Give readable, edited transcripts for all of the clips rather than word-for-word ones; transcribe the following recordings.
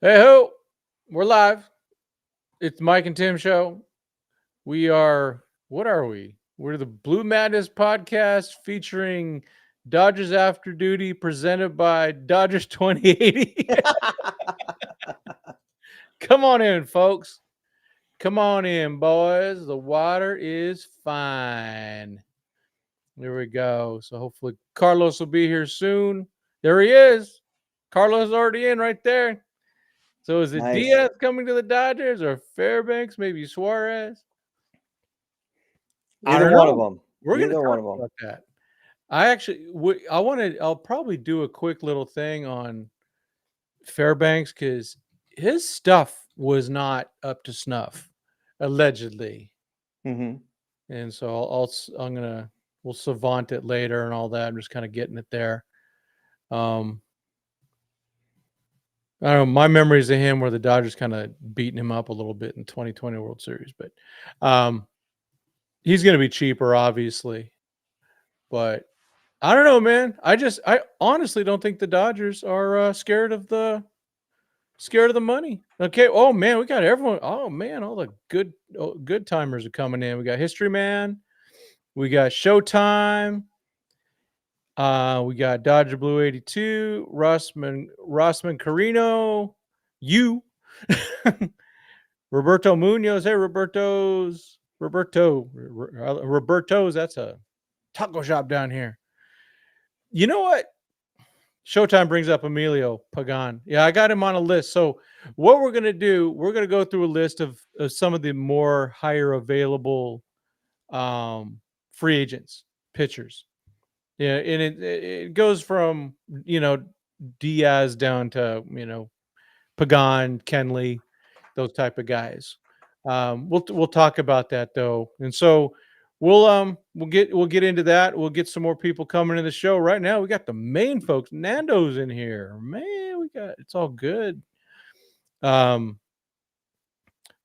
Hey ho, we're live. It's Mike and Tim show. We are what are we? We're the Blue Madness podcast featuring Dodgers After Duty presented by Dodgers 2080. Come on in, folks. Come on in, boys. The water is fine. There we go. So hopefully Carlos will be here soon. There he is. Carlos is already in right there. So is it Nice. Diaz coming to the Dodgers or Fairbanks, maybe Suarez? I Either don't one of know. them. We're going to Either one talk of them. about that. I'll probably do a quick little thing on Fairbanks because his stuff was not up to snuff, allegedly. Mm-hmm. And so we'll savant it later and all that. I'm just kind of getting it there. I don't know. My memories of him were the Dodgers kind of beating him up a little bit in 2020 World Series, but he's going to be cheaper, obviously. But I don't know, man. I honestly don't think the Dodgers are scared of the money. Okay. Oh man, we got everyone. Oh man, all the good timers are coming in. We got History Man. We got Showtime. We got Dodger Blue 82, Rossman Carino, you, Roberto Munoz. Hey, Roberto's. That's a taco shop down here. You know what? Showtime brings up Emilio Pagan. Yeah, I got him on a list. So what we're going to do, we're going to go through a list of some of the more higher available free agents, pitchers. Yeah, and it goes from, Diaz down to, Pagan, Kenley, those type of guys. We'll talk about that though. And so we'll get into that. We'll get some more people coming to the show. Right now we got the main folks. Nando's in here. Man, it's all good. What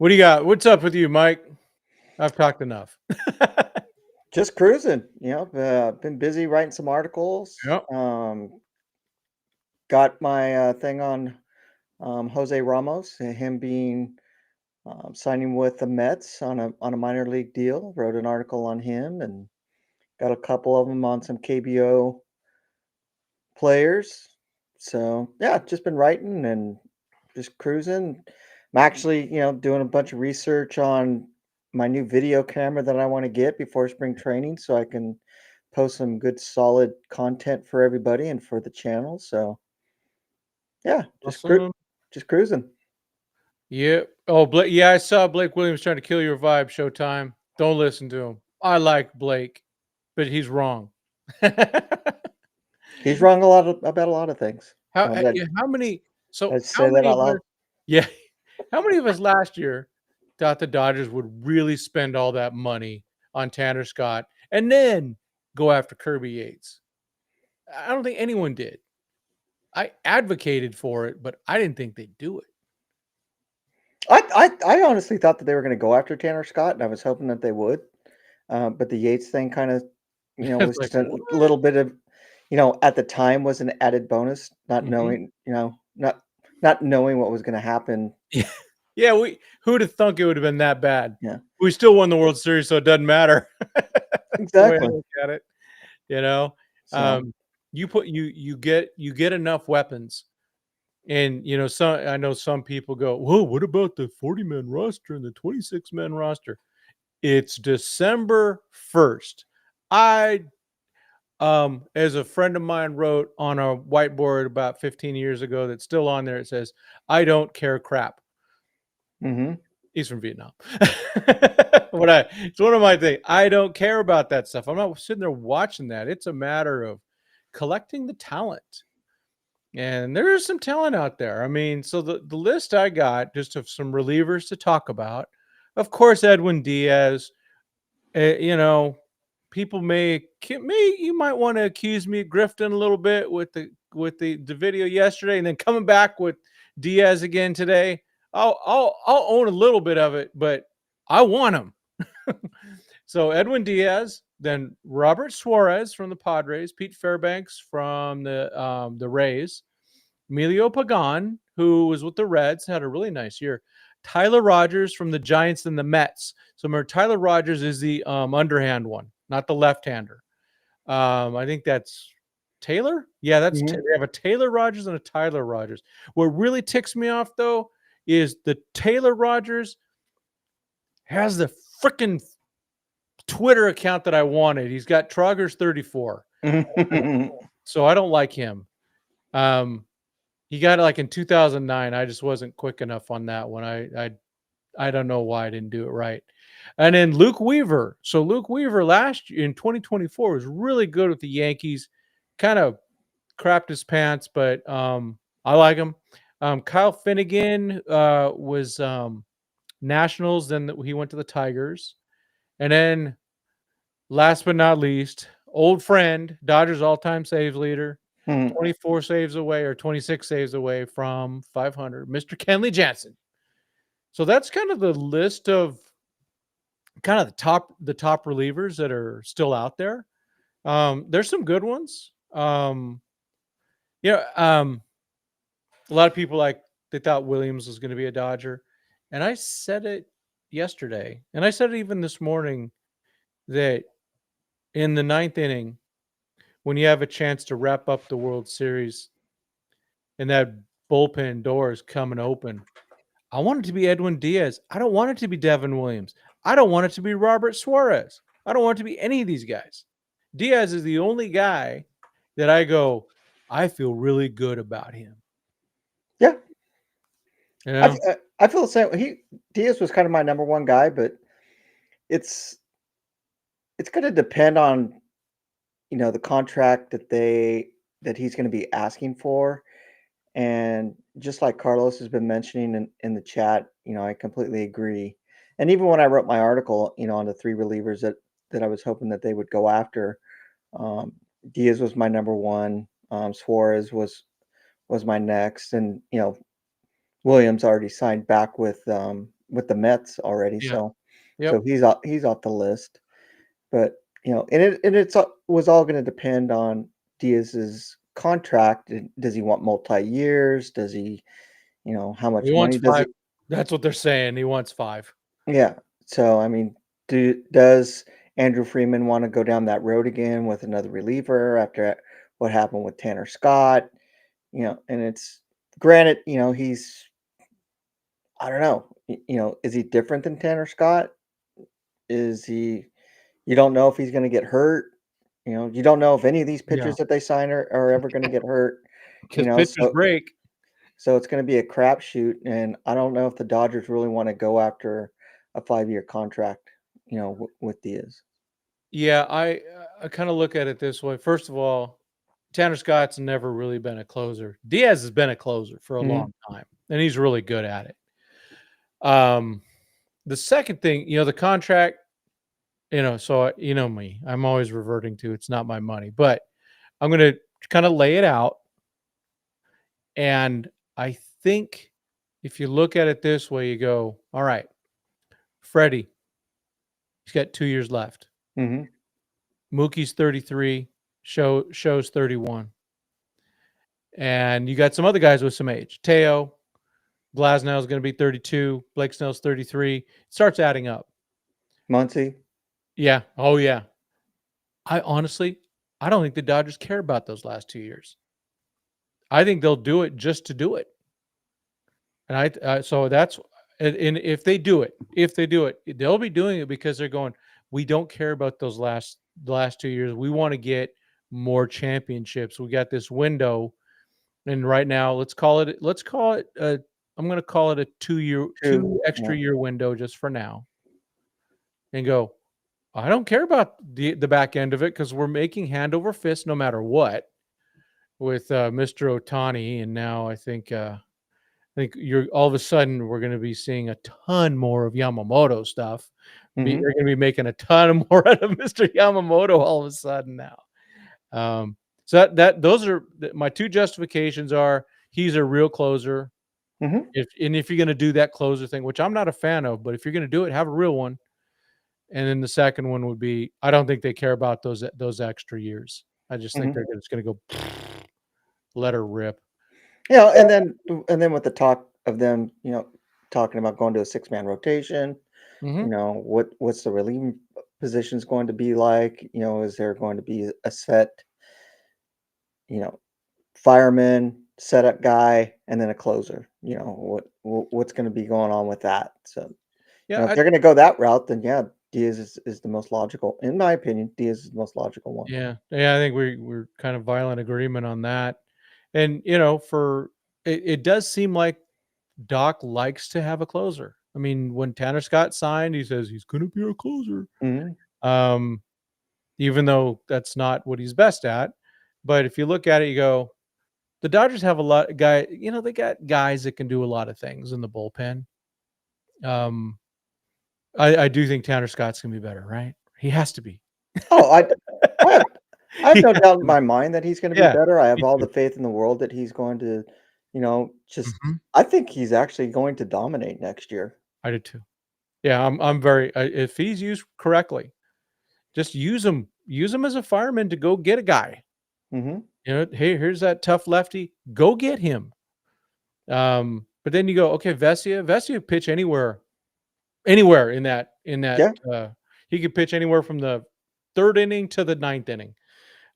do you got? What's up with you, Mike? I've talked enough. Just cruising. Been busy writing some articles. Yep. Got my thing on Jose Ramos, him being signing with the Mets on a minor league deal. Wrote an article on him and got a couple of them on some KBO players. So yeah, just been writing and just cruising. I'm actually, doing a bunch of research on my new video camera that I want to get before spring training so I can post some good solid content for everybody and for the channel. So yeah, Awesome. just cruising. Yeah. Oh, Blake. Yeah, I saw Blake Williams trying to kill your vibe. Showtime. Don't listen to him. I like Blake, but he's wrong. He's wrong about a lot of things. How many? So Let's how say that many out of us? loud. Yeah, how many of us last year thought the Dodgers would really spend all that money on Tanner Scott and then go after Kirby Yates? I don't think anyone did. I advocated for it, but I didn't think they'd do it. I honestly thought that they were going to go after Tanner Scott, and I was hoping that they would. But the Yates thing kind of, was Like, just a little bit of, at the time was an added bonus, not Mhm. knowing, not knowing what was going to happen. Yeah, who'd have thunk it would have been that bad? Yeah, We still won the World Series, so it doesn't matter. That's the way I exactly. look at it. You know, So you get enough weapons, and I know some people go, "Whoa, what about the 40-man roster and the 26-man roster?" It's December 1st. As a friend of mine wrote on a whiteboard about 15 years ago, that's still on there. It says, "I don't care crap." He's from Vietnam. It's one of my things. I don't care about that stuff. I'm not sitting there watching that. It's a matter of collecting the talent. And there is some talent out there. I mean, so the list I got just of some relievers to talk about. Of course, Edwin Diaz. People you might want to accuse me of grifting a little bit with the video yesterday, and then coming back with Diaz again today. I'll own a little bit of it, but I want him. So Edwin Diaz, then Robert Suarez from the Padres, Pete Fairbanks from the Rays, Emilio Pagan, who was with the Reds, had a really nice year. Tyler Rogers from the Giants and the Mets. So remember, Tyler Rogers is the underhand one, not the left-hander. I think that's Taylor. Yeah, that's Mhm. they have a Taylor Rogers and a Tyler Rogers. What really ticks me off though is the Taylor Rogers has the freaking Twitter account that I wanted. He's got Troggers 34. So I don't like him. He got it like in 2009. I just wasn't quick enough on that one. I don't know why I didn't do it right. And then Luke Weaver. So Luke Weaver last year in 2024 was really good with the Yankees. Kind of crapped his pants, but I like him. Kyle Finnegan was Nationals. Then he went to the Tigers. And then last but not least, old friend, Dodgers all-time saves leader, 24 saves away or 26 saves away from 500, Mr. Kenley Jansen. So that's kind of the list of kind of the top relievers that are still out there. There's some good ones. A lot of people they thought Williams was going to be a Dodger, and I said it yesterday, and I said it even this morning that in the ninth inning, when you have a chance to wrap up the World Series, and that bullpen door is coming open, I want it to be Edwin Diaz. I don't want it to be Devin Williams. I don't want it to be Robert Suarez. I don't want it to be any of these guys. Diaz is the only guy that I go, I feel really good about him. Yeah. You know? I feel the same. Diaz was kind of my number one guy, but it's going to depend on the contract that he's going to be asking for. And just like Carlos has been mentioning in the chat, I completely agree. And even when I wrote my article, on the three relievers that I was hoping that they would go after, Diaz was my number one. Suarez was my next, and Williams already signed back with the Mets already, Yeah. so Yep. he's off the list. But it's was all going to depend on Diaz's contract. Does he want multi-years? Does he, how much He wants money does 5. he? That's what they're saying. He wants 5. Yeah. So I mean, does Andrew Freeman want to go down that road again with another reliever after what happened with Tanner Scott? And it's granted, he's, I don't know, is he different than Tanner Scott? Is he? You don't know if he's going to get hurt. You don't know if any of these Yeah. pitchers that they sign are ever going to get hurt. Because pitchers break. So it's going to be a crapshoot, and I don't know if the Dodgers really want to go after a 5-year contract, with Diaz. Yeah, I kind of look at it this way. First of all, Tanner Scott's never really been a closer. Diaz has been a closer for a long time, and he's really good at it. The second thing, the contract, so me, I'm always reverting to it's not my money, but I'm going to kind of lay it out. And I think if you look at it this way, you go, all right, Freddie, he's got 2 years left. Mookie's 33, shows 31. And you got some other guys with some age. Teo, Glasnow is going to be 32. Blake Snell's 33. It starts adding up. Muncy. Yeah. Oh, yeah. I don't think the Dodgers care about those last 2 years. I think they'll do it just to do it. And so that's, and if they do it, they'll be doing it because they're going, we don't care about those last 2 years. We want to get more championships. We got this window. And right now, let's call it I'm going to call it a 2 extra year window just for now. And go, I don't care about the back end of it because we're making hand over fist no matter what with Mr. Ohtani. And now I think you're all of a sudden we're going to be seeing a ton more of Yamamoto stuff. You're going to be making a ton more out of Mr. Yamamoto all of a sudden now. So those are my two justifications are he's a real closer. If you're going to do that closer thing, which I'm not a fan of, but if you're going to do it, have a real one. And then the second one would be, I don't think they care about those extra years. I just think they're just going to go let her rip. You know, and then with the talk of them, talking about going to a 6-man rotation, Hmm. what's the relieving positions going to be like? Is there going to be a set, you know, fireman, setup guy, and then a closer? What's going to be going on with that? So, Yeah, if they're going to go that route, then yeah, Diaz is the most logical, in my opinion. Diaz is the most logical one. yeah. I think we're kind of violent agreement on that. And for it does seem like Doc likes to have a closer. I mean, when Tanner Scott signed, he says he's going to be a closer. Hmm. Um, even though that's not what he's best at. But if you look at it, you go, the Dodgers have a lot of they got guys that can do a lot of things in the bullpen. Um, I do think Tanner Scott's gonna be better, right? He has to be. Oh, I have I have He no has doubt in to be. my mind that he's going to be Yeah, better. I have me all too. the faith in the world that he's going to, just. Mhm. I think he's actually going to dominate next year. I did too. Yeah, I'm very if he's used correctly, just use him as a fireman to go get a guy. Hmm. Hey, here's that tough lefty. Go get him. But then you go, okay, Vesia pitch anywhere in that Yeah. he could pitch anywhere from the third inning to the ninth inning.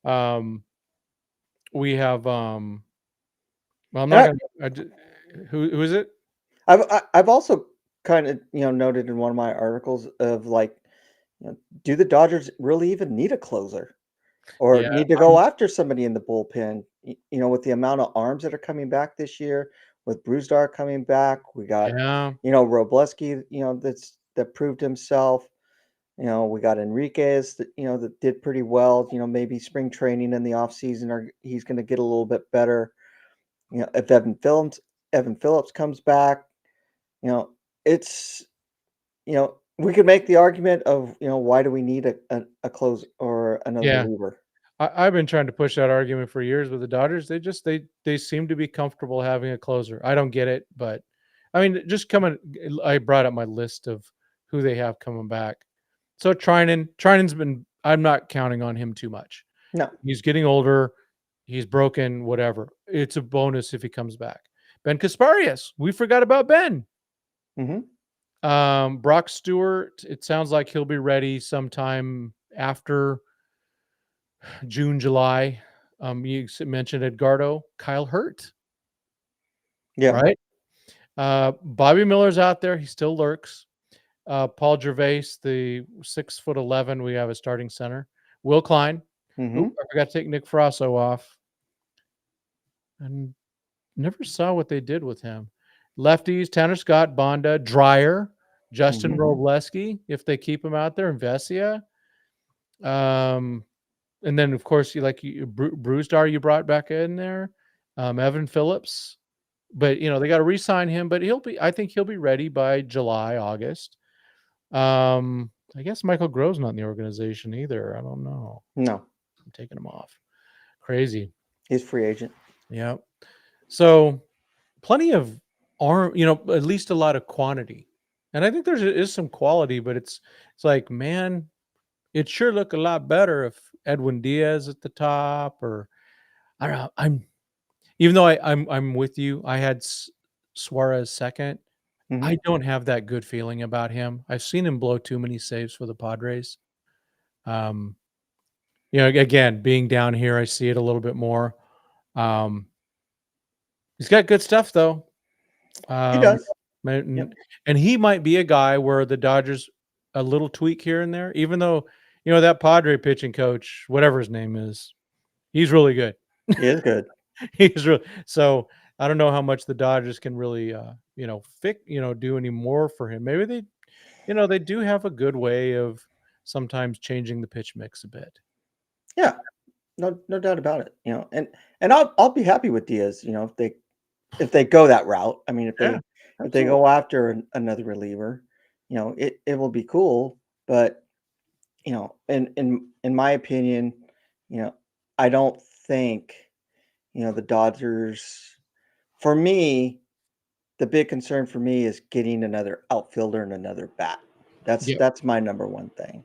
Um, we have well, I'm And not gonna who is it? I've also kind of noted in one of my articles of like, do the Dodgers really even need a closer or Yeah, need to go after somebody in the bullpen? With the amount of arms that are coming back this year, with Brusdar coming back, we got yeah, Robleski, that proved himself. We got Enriquez that did pretty well. Maybe spring training in the offseason or he's going to get a little bit better. If Evan Phillips comes back, you know, it's we could make the argument of, why do we need a close or another yeah. reliever? I've been trying to push that argument for years with the Dodgers. They seem to be comfortable having a closer. I don't get it, but I mean, just coming. I brought up my list of who they have coming back. So Trinan's been. I'm not counting on him too much. No. He's getting older. He's broken. Whatever. It's a bonus if he comes back. Ben Kasparius. We forgot about Ben. Hmm. Brock Stewart. It sounds like he'll be ready sometime after June, July. You mentioned Edgardo, Kyle Hurt, Yeah. right? Bobby Miller's out there. He still lurks. Paul Gervais, the 6'11", we have a starting center. Will Klein. Oop, Hmm. I forgot to take Nick Frasso off. And never saw what they did with him. Lefties, Tanner Scott, Bonda, Dreyer, Justin Hmm. Robleski, if they keep him out there, and Vesia. Um, and then of course Brewstar you brought back in there, Evan Phillips, but they got to re-sign him. But I think he'll be ready by July, August. I guess Michael Grove's not in the organization either. I don't know. No, I'm taking him off. Crazy. he's free agent. Yeah. So plenty of arm, at least a lot of quantity. And I think is some quality, but it's like, man, it sure look a lot better if Edwin Diaz at the top, or I don't know. Even though I'm with you. I had Suarez second. I Hmm. don't have that good feeling about him. I've seen him blow too many saves for the Padres. Um, again, being down here, I see it a little bit more. Um, he's got good stuff though. He Um, does. Yep. and he might be a guy where the Dodgers a little tweak here and there, even though that Padre pitching coach, whatever his name is, he's really good. He is good. He's really so. I don't know how much the Dodgers can really, do any more for him. Maybe they do have a good way of sometimes changing the pitch mix a bit. Yeah. No doubt about it. And I'll be happy with Diaz. If they go that route. I mean, if Yeah, they absolutely. go after another reliever, it will be cool. But in my opinion, you know, I don't think the Dodgers. For me, the big concern for me is getting another outfielder and another bat. That's Yeah, that's my number one thing.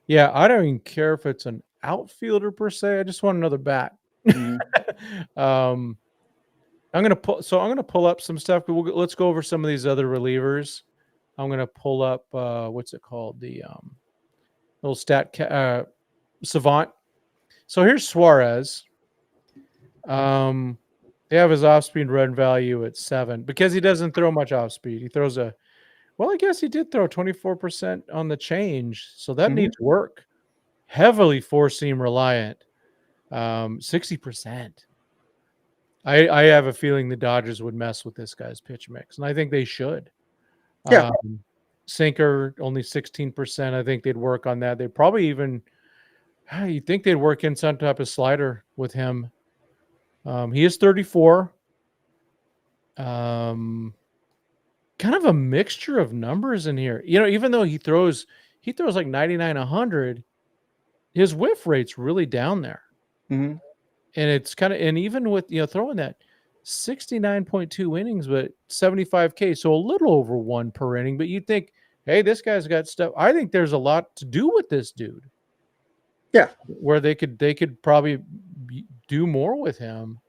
yeah. I don't even care if it's an outfielder per se. I just want another bat. Mhm. um, I'm gonna pull up some stuff. Let's go over some of these other relievers. I'm gonna pull up what's it called? The little savant. So here's Suarez. They have his off-speed run value at 7 because he doesn't throw much off-speed. He throws I guess he did throw 24% on the change, so that needs work. Heavily four-seam reliant, 60%. I have a feeling the Dodgers would mess with this guy's pitch mix, and I think they should. Yeah. Sinker only 16%. I think they'd work on that. They'd probably even you think they'd work in some type of slider with him. He is 34. Kind of a mixture of numbers in here. Even though he throws like 99, 100, his whiff rate's really down there. Mm-hmm. And it's and even with, throwing that 69.2 innings, but 75 K, so a little over 1 per inning. But you'd think, hey, this guy's got stuff. I think there's a lot to do with this dude. Yeah. Where they could probably do more with him.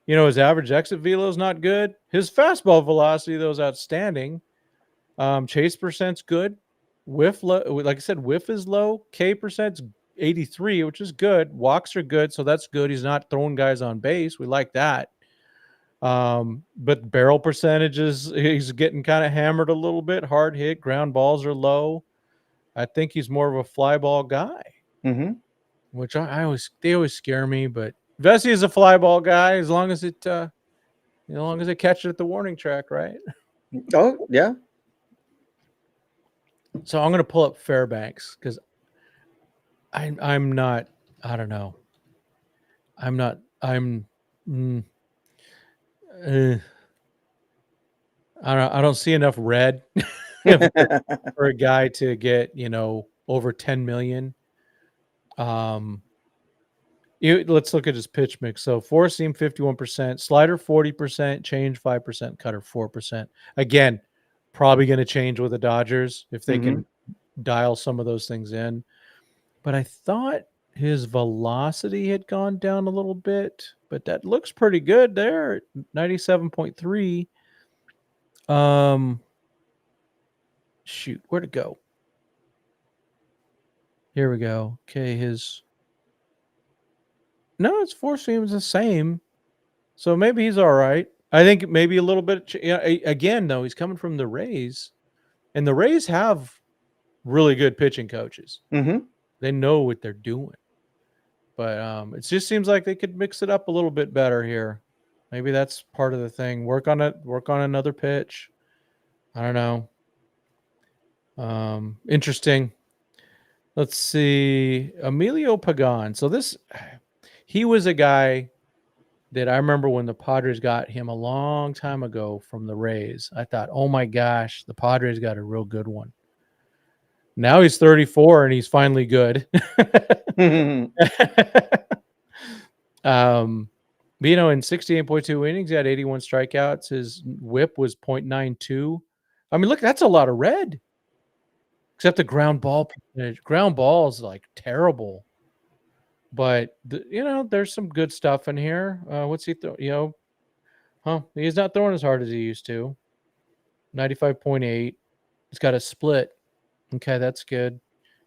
His average exit velo is not good. His fastball velocity, though, is outstanding. Chase percent's good. Whiff low, like I said, whiff is low. K percent's 83, which is good. Walks are good, so that's good. He's not throwing guys on base. We like that. But barrel percentages, he's getting kind of hammered a little bit. Hard hit, ground balls are low. I think he's more of a fly ball guy, which they always scare me. But Vesey is a fly ball guy as long as it catch it at the warning track, right? Oh yeah. So I'm going to pull up Fairbanks because I'm not. I don't know. I'm not. I don't see enough red for a guy to get over 10 million. Let's look at his pitch mix. So four seam 51%, slider 40%, change 5%, cutter 4%. Again, probably going to change with the Dodgers if they can dial some of those things in. But I thought his velocity had gone down a little bit, but that looks pretty good there, 97.3. Shoot, where'd it go? Here we go. Okay, his four seams the same, so maybe he's all right. I think maybe a little bit. Again, though, he's coming from the Rays, and the Rays have really good pitching coaches. They know what they're doing, but it just seems like they could mix it up a little bit better here. Maybe that's part of the thing. Work on it. Work on another pitch. I don't know. Interesting. Let's see. Emilio Pagan. So he was a guy that I remember when the Padres got him a long time ago from the Rays. I thought, oh my gosh, the Padres got a real good one. Now he's 34 and he's finally good. In 68.2 innings, he had 81 strikeouts. His whip was 0.92. I mean, look, that's a lot of red. Except the ground ball percentage. Ground ball is like terrible. But there's some good stuff in here. What's he throw? He's not throwing as hard as he used to. 95.8. He's got a split. Okay, that's good.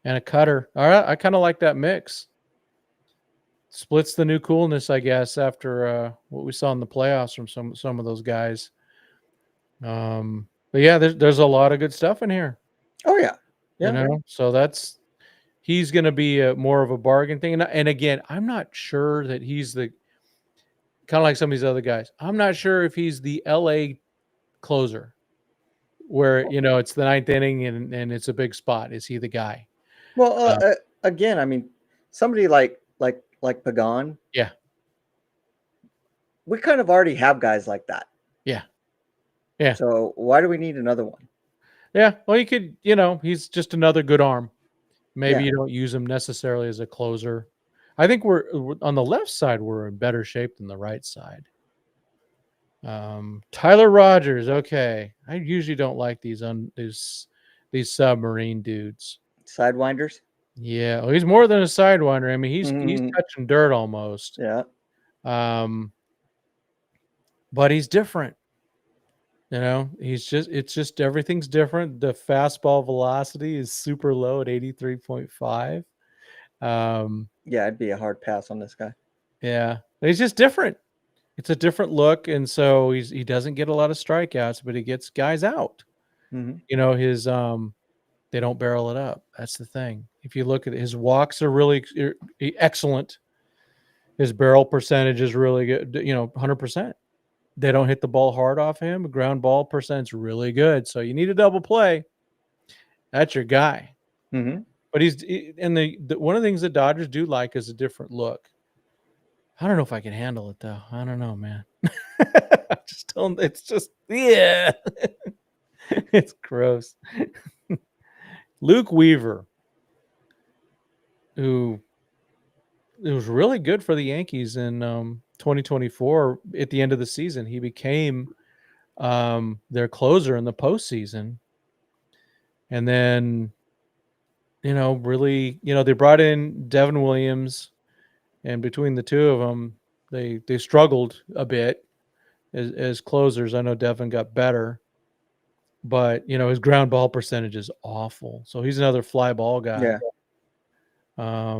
And a cutter. All right, I kind of like that mix. Split's the new coolness, I guess, after what we saw in the playoffs from some of those guys. But yeah, there's a lot of good stuff in here. Oh yeah. Yeah. So he's going to be more of a bargain thing. And again, I'm not sure that he's the kind of like some of these other guys. I'm not sure if he's the LA closer where, it's the ninth inning and it's a big spot. Is he the guy? Well, again, I mean, somebody like Pagan. Yeah. We kind of already have guys like that. Yeah. Yeah. So why do we need another one? Yeah. Well, you could, he's just another good arm. Maybe you don't use him necessarily as a closer. I think we're on the left side, we're in better shape than the right side. Tyler Rogers. Okay. I usually don't like these submarine dudes. Sidewinders. Yeah. Well, he's more than a sidewinder. I mean, he's touching dirt almost. Yeah. but he's different. It's just everything's different. The fastball velocity is super low at 83.5. Yeah, it'd be a hard pass on this guy. Yeah, he's just different. It's a different look, and so he doesn't get a lot of strikeouts, but he gets guys out. Mm-hmm. His they don't barrel it up. That's the thing. If you look at it, his walks are really excellent. His barrel percentage is really good. 100%. They don't hit the ball hard off him. Ground ball percentage really good. So you need a double play. That's your guy. Mm-hmm. But one of the things the Dodgers do like is a different look. I don't know if I can handle it though. I don't know, man. I just don't. It's just it's gross. Luke Weaver, who it was really good for the Yankees in 2024. At the end of the season, he became their closer in the postseason. And then, really, they brought in Devin Williams, and between the two of them, they struggled a bit as closers. I know Devin got better, but his ground ball percentage is awful. So he's another fly ball guy. Yeah.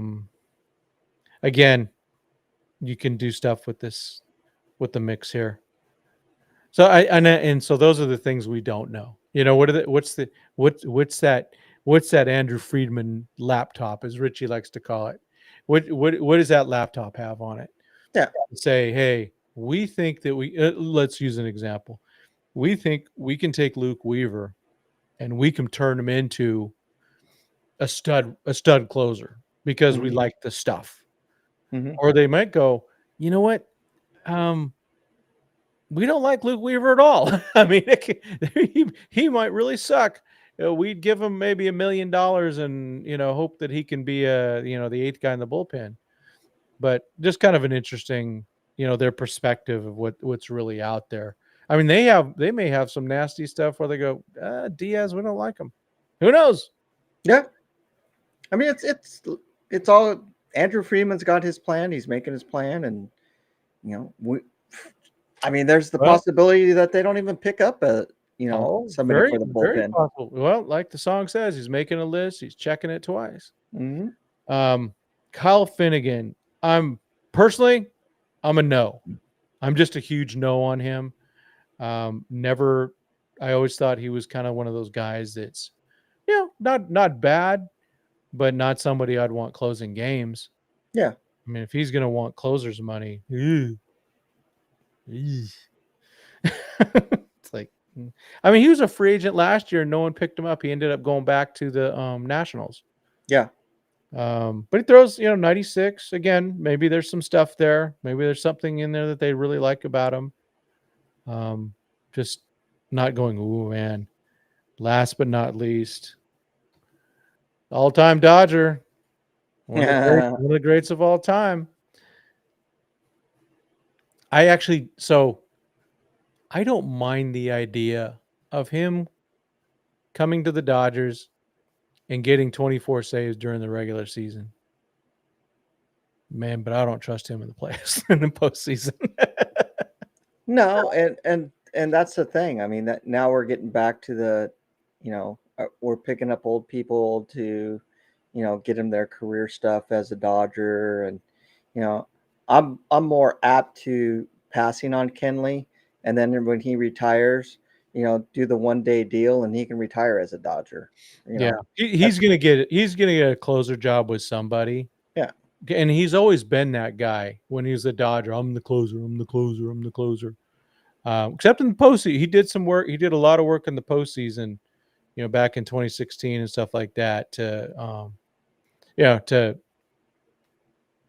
Again, you can do stuff with the mix here. So and so those are the things we don't know. What's that Andrew Friedman laptop, as Richie likes to call it? What does that laptop have on it? Yeah. Say, hey, we think that let's use an example. We think we can take Luke Weaver and we can turn him into a stud closer because we like the stuff. Mm-hmm. Or they might go, you know what? We don't like Luke Weaver at all. I mean, he might really suck. We'd give him maybe $1 million and hope that he can be the eighth guy in the bullpen. But just kind of an interesting, their perspective of what's really out there. I mean, they may have some nasty stuff where they go, Diaz, we don't like him. Who knows? Yeah. I mean, it's all Andrew Freeman's got his plan. He's making his plan, and there's the possibility that they don't even pick up somebody for the bullpen. Very possible. Well, like the song says, he's making a list. He's checking it twice. Mm-hmm. Kyle Finnegan. I'm a no. I'm just a huge no on him. Never. I always thought he was kind of one of those guys that's, not bad, but not somebody I'd want closing games. Yeah. I mean, if he's going to want closers money, it's like, I mean, he was a free agent last year. No one picked him up. He ended up going back to the Nationals. Yeah. But he throws, 96 again. Maybe there's some stuff there. Maybe there's something in there that they really like about him. Just not going, ooh, man. Last but not least, all-time Dodger. One of the greats of all time. I don't mind the idea of him coming to the Dodgers and getting 24 saves during the regular season. Man, but I don't trust him in the playoffs in the postseason. No, and that's the thing. I mean, that now we're getting back to the, we're picking up old people to, get them their career stuff as a Dodger, and I'm more apt to passing on Kenley, and then when he retires, do the 1-day deal, and he can retire as a Dodger. He's gonna get a closer job with somebody. Yeah, and he's always been that guy when he was a Dodger. I'm the closer. Except in the postseason, he did some work. He did a lot of work in the postseason, back in 2016 and stuff like that.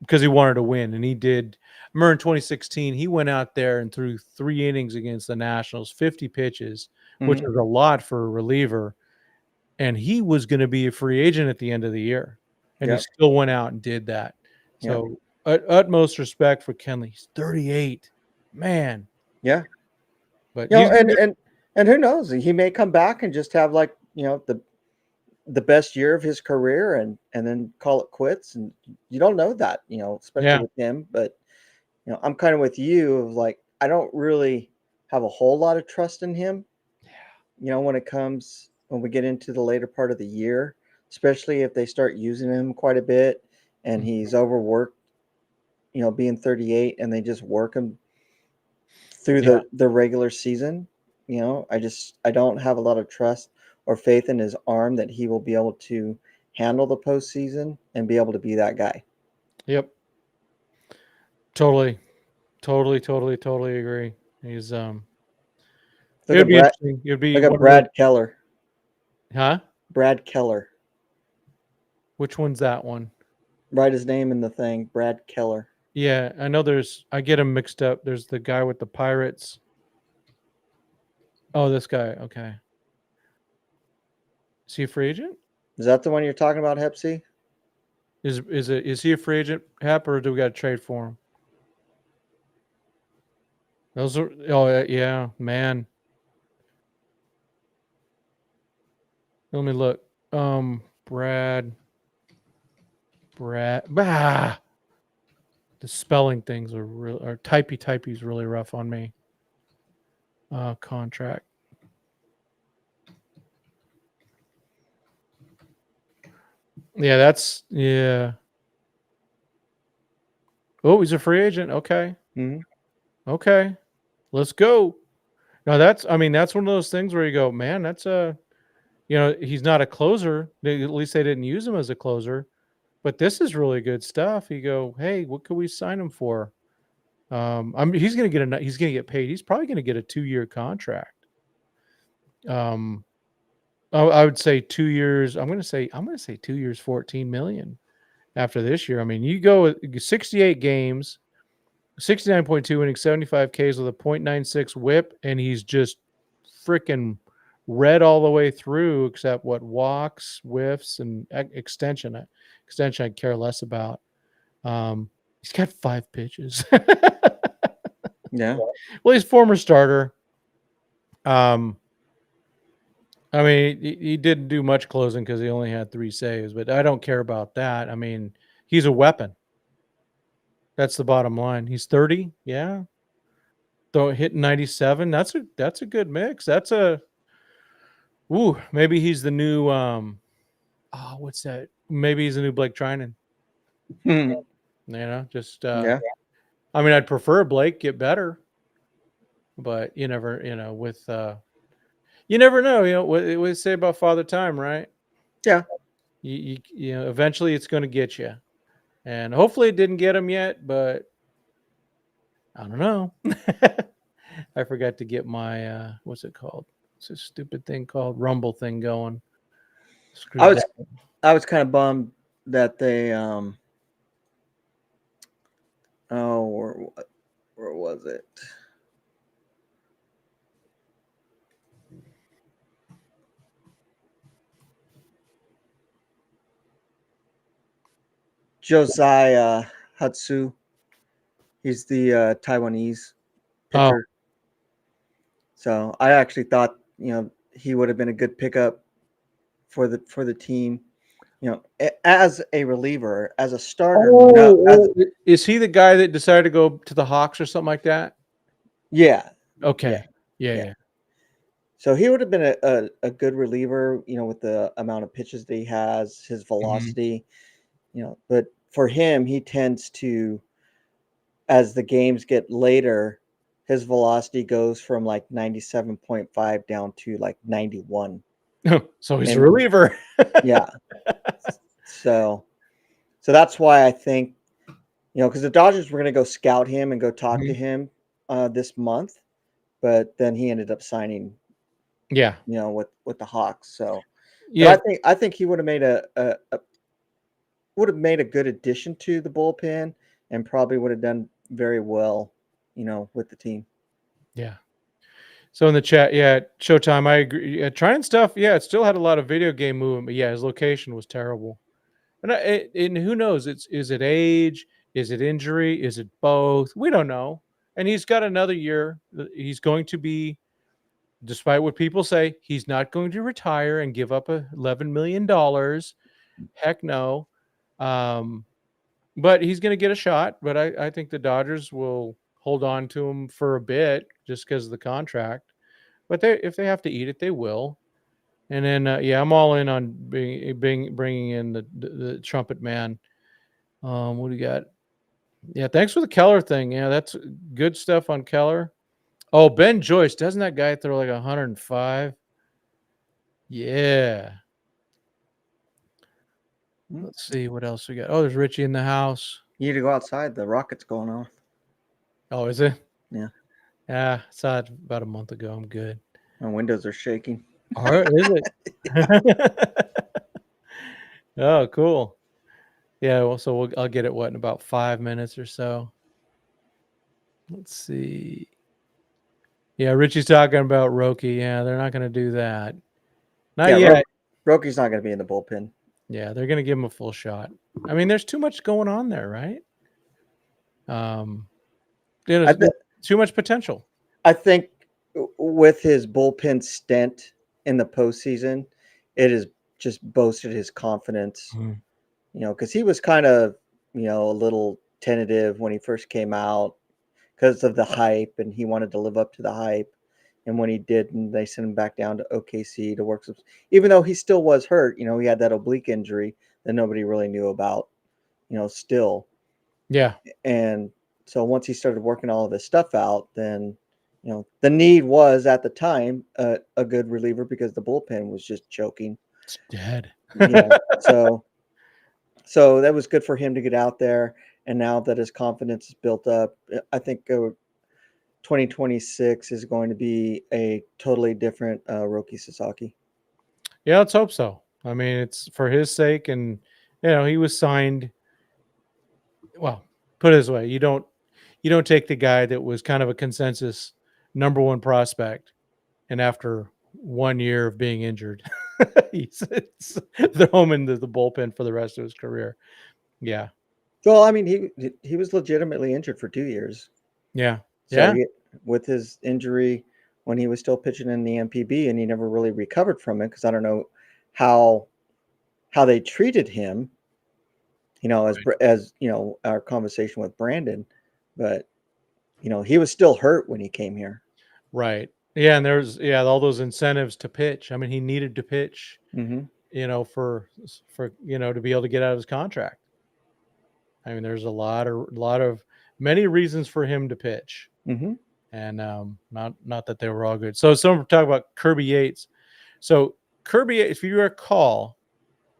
Because he wanted to win, and he did. I remember in 2016, he went out there and threw 3 innings against the Nationals, 50 pitches, which was a lot for a reliever. And he was going to be a free agent at the end of the year, and he still went out and did that. So, utmost respect for Kenley. He's 38, man. Yeah, but and who knows? He may come back and just have the best year of his career, and then call it quits. And you don't know that, especially with him. But I'm kind of with you of like, I don't really have a whole lot of trust in him. When we get into the later part of the year, especially if they start using him quite a bit and he's overworked, being 38 and they just work him through the regular season. I don't have a lot of trust or faith in his arm that he will be able to handle the postseason and be able to be that guy. Yep. Totally agree. He's it'd be interesting. It'd be look at Brad Keller. Huh? Brad Keller. Which one's that one? Write his name in the thing. Brad Keller. Yeah, I know I get him mixed up. There's the guy with the Pirates. Oh, this guy. Okay. Is he a free agent? Is that the one you're talking about, Hepsi? Is he a free agent, Hep, or do we got to trade for him? Those are yeah, man. Let me look. Brad. The spelling things are real, or typey's really rough on me. Contract. Yeah. Oh, he's a free agent. Okay. Mm-hmm. Okay. Let's go. Now that's one of those things where you go, man, that's he's not a closer. At least they didn't use him as a closer, but this is really good stuff. You go, hey, what could we sign him for? He's going to get paid. He's probably going to get a 2-year contract. I would say 2 years. I'm going to say 2 years, 14 million after this year. I mean, you go with 68 games, 69.2 innings, 75 Ks with a .96 whip, and he's just freaking red all the way through, except what walks, whiffs, and extension. Extension I care less about. He's got 5 pitches. Yeah. Well, he's former starter. He didn't do much closing because he only had 3 saves, but I don't care about that. I mean, he's a weapon. That's the bottom line. He's 30, yeah. Hitting 97. That's a good mix. Maybe he's the new what's that? Maybe he's the new Blake Trinan. Yeah. I'd prefer Blake get better, but you never know. What they say about Father Time, right? Yeah. You eventually it's going to get you, and hopefully it didn't get him yet, but I don't know. I forgot to get my what's it called? It's a stupid thing called Rumble thing going. I was kind of bummed that they where was it? Josiah Hatsu. He's the Taiwanese pitcher. Oh. So I actually thought, he would have been a good pickup for the team. As a reliever, as a starter. Is he the guy that decided to go to the Hawks or something like that? Yeah. Okay. Yeah. So he would have been a good reliever, with the amount of pitches that he has, his velocity, but for him, he tends to, as the games get later, his velocity goes from like 97.5 down to like 91. So he's a reliever. Yeah. So that's why I think, because the Dodgers were going to go scout him and go talk to him this month, but then he ended up signing. Yeah. With the Hawks. So yeah, I think he would have made a good addition to the bullpen and probably would have done very well, with the team. Yeah. So in the chat, Showtime, I agree. Yeah, trying stuff. Yeah, it still had a lot of video game movement, but yeah, his location was terrible. And who knows? Is it age? Is it injury? Is it both? We don't know. And he's got another year. He's going to be, despite what people say, he's not going to retire and give up $11 million. Heck no. But he's going to get a shot. But I think the Dodgers will hold on to him for a bit. just because of the contract. But if they have to eat it, they will. And then I'm all in on bringing in the trumpet man. What do you got? Yeah, thanks for the Keller thing. Yeah, that's good stuff on Keller. Oh, Ben Joyce, doesn't that guy throw like 105? Yeah. Let's see what else we got. Oh, there's Richie in the house. You need to go outside. The rocket's going off. Oh, is it? Yeah. Yeah, I saw it about a month ago. I'm good. My windows are shaking. All right, is it? Oh, cool. Yeah, well, so I'll get it in about 5 minutes or so. Let's see. Yeah, Richie's talking about Roki. Yeah, they're not going to do that. Not yet. Roki's not going to be in the bullpen. Yeah, they're going to give him a full shot. I mean, there's too much going on there, right? Too much potential. I think with his bullpen stint in the postseason, it has just boosted his confidence. Mhm. You know, because he was kind of, a little tentative when he first came out because of the hype, and he wanted to live up to the hype. And when he didn't, they sent him back down to OKC to work. Even though he still was hurt, he had that oblique injury that nobody really knew about, still. Yeah. And so once he started working all of his stuff out, then, the need was at the time a good reliever because the bullpen was just choking. It's dead. So that was good for him to get out there. And now that his confidence is built up, I think 2026 is going to be a totally different Roki Sasaki. Yeah, let's hope so. I mean, it's for his sake, and he was signed. Well, put it this way: you don't take the guy that was kind of a consensus #1 prospect, and after 1 year of being injured, throw him into the bullpen for the rest of his career. Yeah. Well, I mean, he was legitimately injured for 2 years. Yeah. So with his injury when he was still pitching in the MPB, and he never really recovered from it, because I don't know how they treated him, as our conversation with Brandon, but he was still hurt when he came here. Right. Yeah, and there's all those incentives to pitch. I mean, he needed to pitch, for to be able to get out of his contract. I mean, there's many reasons for him to pitch. Mm-hmm. And not that they were all good. So some talk about Kirby Yates. So Kirby, if you recall,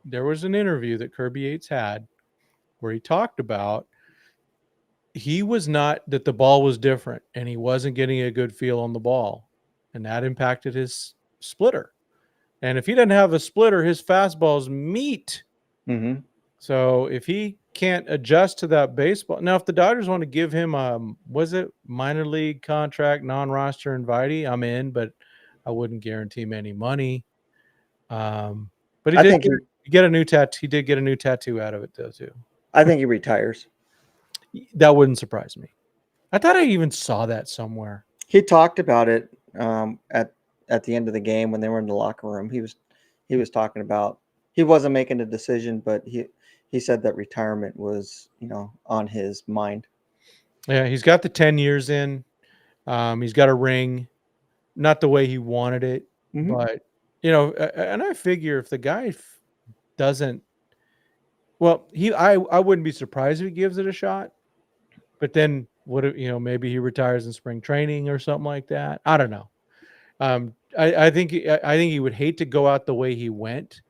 there was an interview that Kirby Yates had where he talked about that the ball was different and he wasn't getting a good feel on the ball, and that impacted his splitter. And if he doesn't have a splitter, his fastball's meat. Mm-hmm. So if he can't adjust to that baseball, now if the Dodgers want to give him was it minor league contract, non-roster invitee, I'm in, but I wouldn't guarantee him any money. But he did get a new tattoo. He did get a new tattoo out of it though too. I think he retires. That wouldn't surprise me. I thought I even saw that somewhere. He talked about it at the end of the game when they were in the locker room. He was talking about he wasn't making a decision, but he said that retirement was on his mind. Yeah, he's got the 10 years in. He's got a ring, not the way he wanted it, but and I figure if the guy doesn't, well, I wouldn't be surprised if he gives it a shot. But then maybe he retires in spring training or something like that. I don't know. I think he would hate to go out the way he went.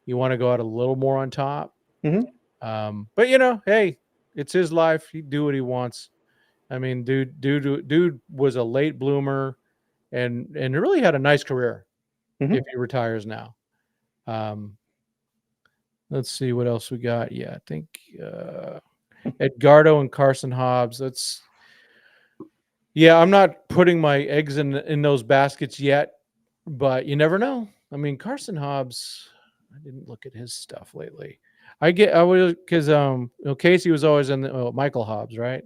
You want to go out a little more on top. Mm-hmm. But hey, it's his life. He do what he wants. I mean, dude was a late bloomer, and really had a nice career. Mm-hmm. If he retires now. Let's see what else we got. Yeah, I think Edgardo and Carson Hobbs. I'm not putting my eggs in those baskets yet, but you never know. I mean, Carson Hobbs, I didn't look at his stuff lately. Because Casey was always in Michael Hobbs, right?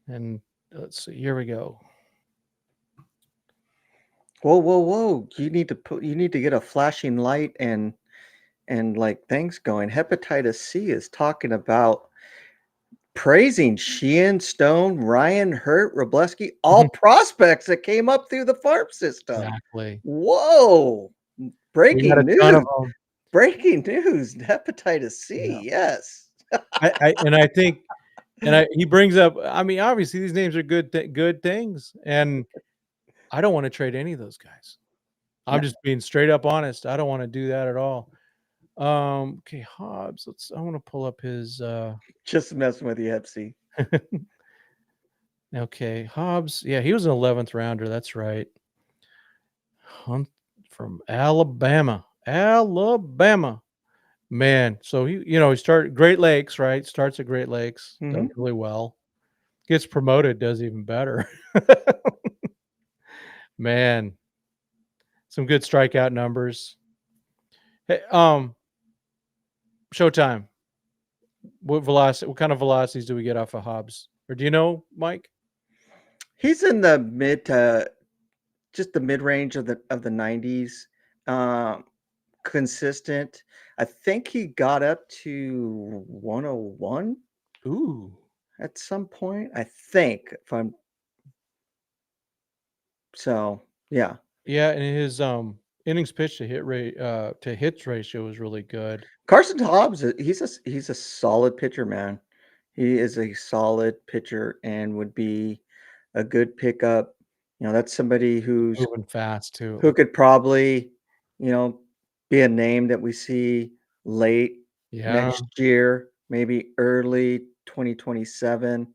And let's see, here we go. Whoa! You need to get a flashing light and like things going. Hepatitis C is talking about praising Sheehan, Stone, Ryan, Hurt, Robleski, all prospects that came up through the farm system. Exactly. Whoa! We got Breaking a ton of news! them. Breaking news! Hepatitis C. Yeah. Yes. I think, he brings up. I mean, obviously these names are good things, and I don't want to trade any of those guys. I'm No. just being straight up honest. I don't want to do that at all. Okay, Hobbs. I want to pull up his. Just messing with you, Hep C. Okay, Hobbs. Yeah, he was an 11th rounder. That's right. Hunt from Alabama. Alabama. Man, so he started Great Lakes, right? Starts at Great Lakes, does really well. Gets promoted, does even better. Man, some good strikeout numbers. Hey, Showtime. What kind of velocities do we get off of Hobbs? Or do you know, Mike? He's in the mid to just the mid range of the 90s. Consistent. I think he got up to 101 Ooh. at some point. I think if I'm so yeah. Yeah, and his innings pitched to hits ratio was really good. Carson Hobbs, he's a solid pitcher, man. He is a solid pitcher and would be a good pickup. That's somebody Moving fast too. who could probably, be a name that we see late Yeah. next year, maybe early 2027.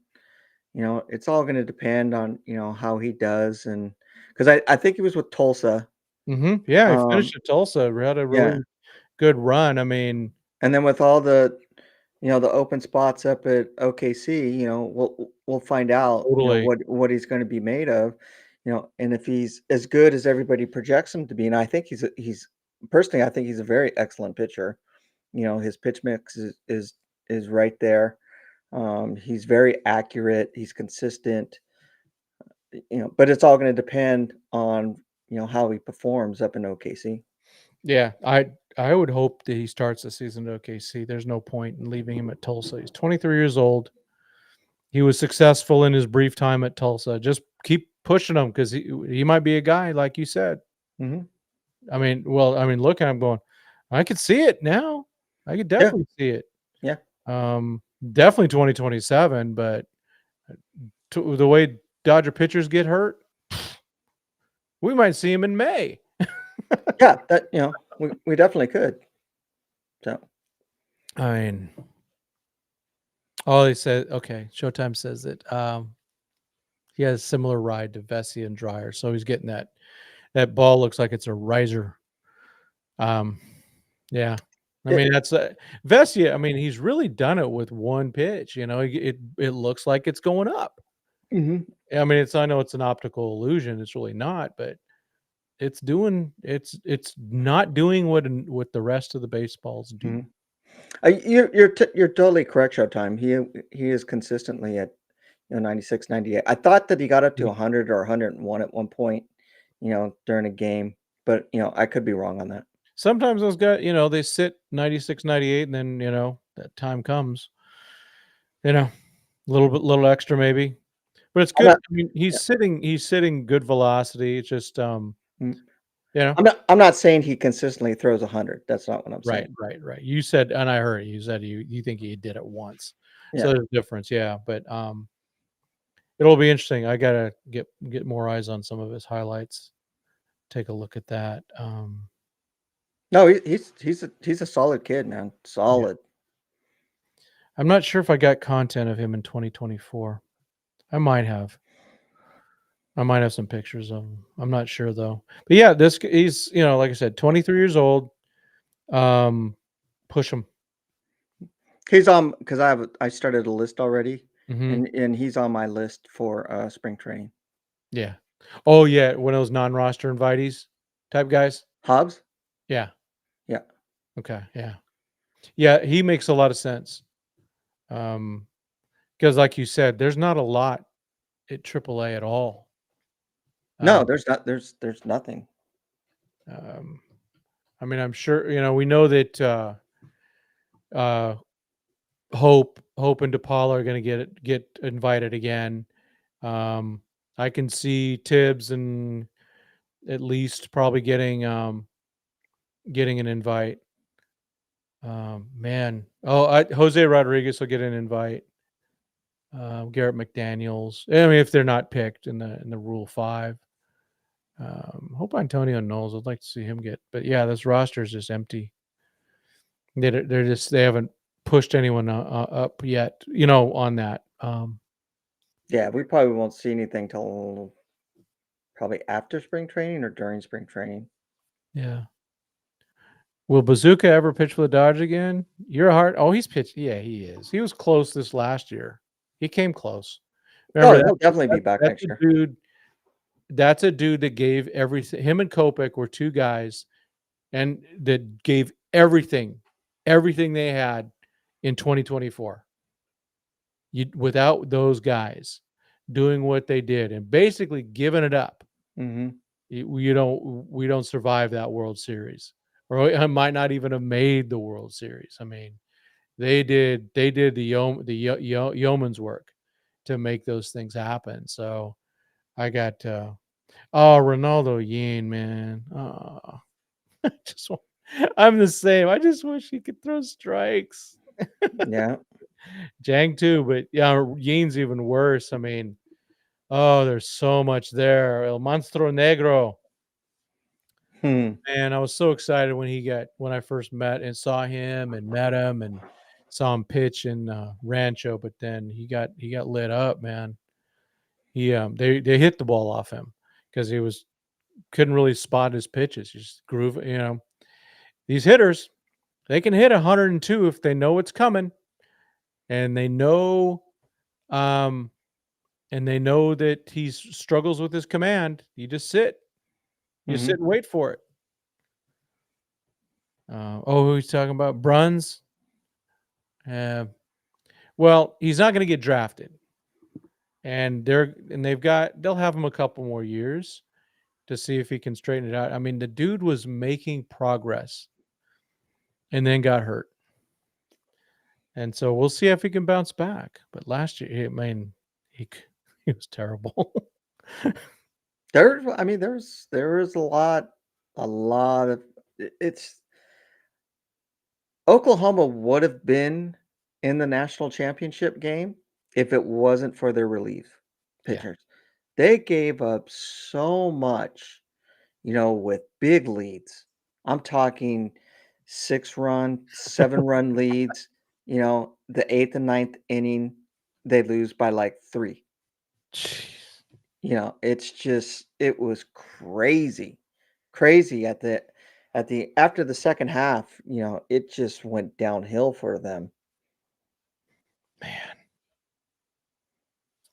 It's all going to depend on, how he does. And because I think he was with Tulsa. Yeah, he Um, finished at Tulsa. Had a yeah. really good run. I mean, And then with all the open spots up at OKC, we'll find out, totally. what he's going to be made of, and if he's as good as everybody projects him to be. And I think he's personally, I think he's a very excellent pitcher. His pitch mix is right there. He's very accurate. He's consistent. But it's all going to depend on how he performs up in OKC. Yeah, I would hope that he starts the season at OKC. There's no point in leaving him at Tulsa. He's 23 years old. He was successful in his brief time at Tulsa. Just keep pushing him because he might be a guy like you said. Mm-hmm. I mean, look at him going. I could see it now. I could Yeah, definitely see it. yeah, Definitely 2027. But the way Dodger pitchers get hurt, we might see him in May. yeah. That we definitely could. So I mean, oh, he said, okay. Showtime says that he has a similar ride to Vessi and Dryer, so he's getting that ball looks like it's a riser. Yeah. I mean, that's Vessi. I mean, he's really done it with one pitch. It looks like it's going up. Mhm. I mean, I know it's an optical illusion. It's really not, but it's not doing what the rest of the baseballs do. Mhm. You're totally correct, Showtime. He is consistently at 96, 98. I thought that he got up to 100 or 101 at one point, during a game, but I could be wrong on that. Sometimes those guys, they sit 96, 98, and then, that time comes, a little extra maybe. But it's I'm good. not, I mean, yeah. he's sitting good velocity. It's just Mm. you know. I'm not saying he consistently throws 100. That's not what I'm Right, saying. right. You said, and I heard you said you think he did it once. So Yeah. there's a difference, yeah. But it'll be interesting. I gotta get more eyes on some of his highlights. Take a look at that. No, he's a solid kid, man. Yeah. Solid. I'm not sure if I got content of him in 2024. I might have. I might have some pictures of him. I'm not sure though. But yeah, he's like I said, 23 years old. Push him. He's on because I started a list already, Hmm. and he's on my list for spring training. Yeah. Oh yeah, one of those non-roster invitees type guys. Hobbs? Yeah. Yeah. Okay. Yeah. Yeah. He makes a lot of sense. Because like you said, there's not a lot at AAA at all. No, there's not. There's nothing. I mean, I'm sure we know that. Uh, Hope and DePaul are going to get invited again. I can see Tibbs and at least probably getting an invite. Man, Jose Rodriguez will get an invite. Garrett McDaniels. I mean, if they're not picked in the Rule 5. Hope Antonio Knowles. I'd like to see him get. But yeah, this roster is just empty. They haven't pushed anyone up yet. On that. Yeah, we probably won't see anything till probably after spring training or during spring training. Yeah. Will Bazooka ever pitch for the Dodgers again? Your heart. Oh, he's pitched. Yeah, he is. He was close this last year. He came close. Remember He'll definitely be back that's next year. dude. That's a dude that gave everything. Him and Kopech were two guys, and that gave everything they had in 2024. Without those guys doing what they did and basically giving it up, Mm-hmm. we don't survive that World Series, or I might not even have made the World Series. I mean, they did the yeoman's work to make those things happen. So I got Ronaldo Yin, man. Oh, I'm the same. I just wish he could throw strikes. Yeah. Jang too, but yeah, Yin's even worse. I mean, there's so much there. El Monstro Negro. Man, I was so excited when I first saw him and met him and saw him pitch in Rancho, but then he got lit up, man. He they hit the ball off him because he couldn't really spot his pitches. Just groove, These hitters, they can hit 102 if they know it's coming, and they know that he struggles with his command. You just sit. You Mm-hmm. sit and wait for it. Who he's talking about? Bruns. Well, he's not going to get drafted, and they'll have him a couple more years to see if he can straighten it out. I mean, the dude was making progress, and then got hurt, and so we'll see if he can bounce back. But last year, I mean, he was terrible. There was a lot of it's Oklahoma would have been in the national championship game if it wasn't for their relief Yeah. pitchers. They gave up so much, with big leads. I'm talking 6-run, 7-run leads. The 8th and 9th inning, they lose by like 3. Jeez. It was crazy. Crazy after the second half, it just went downhill for them. Man.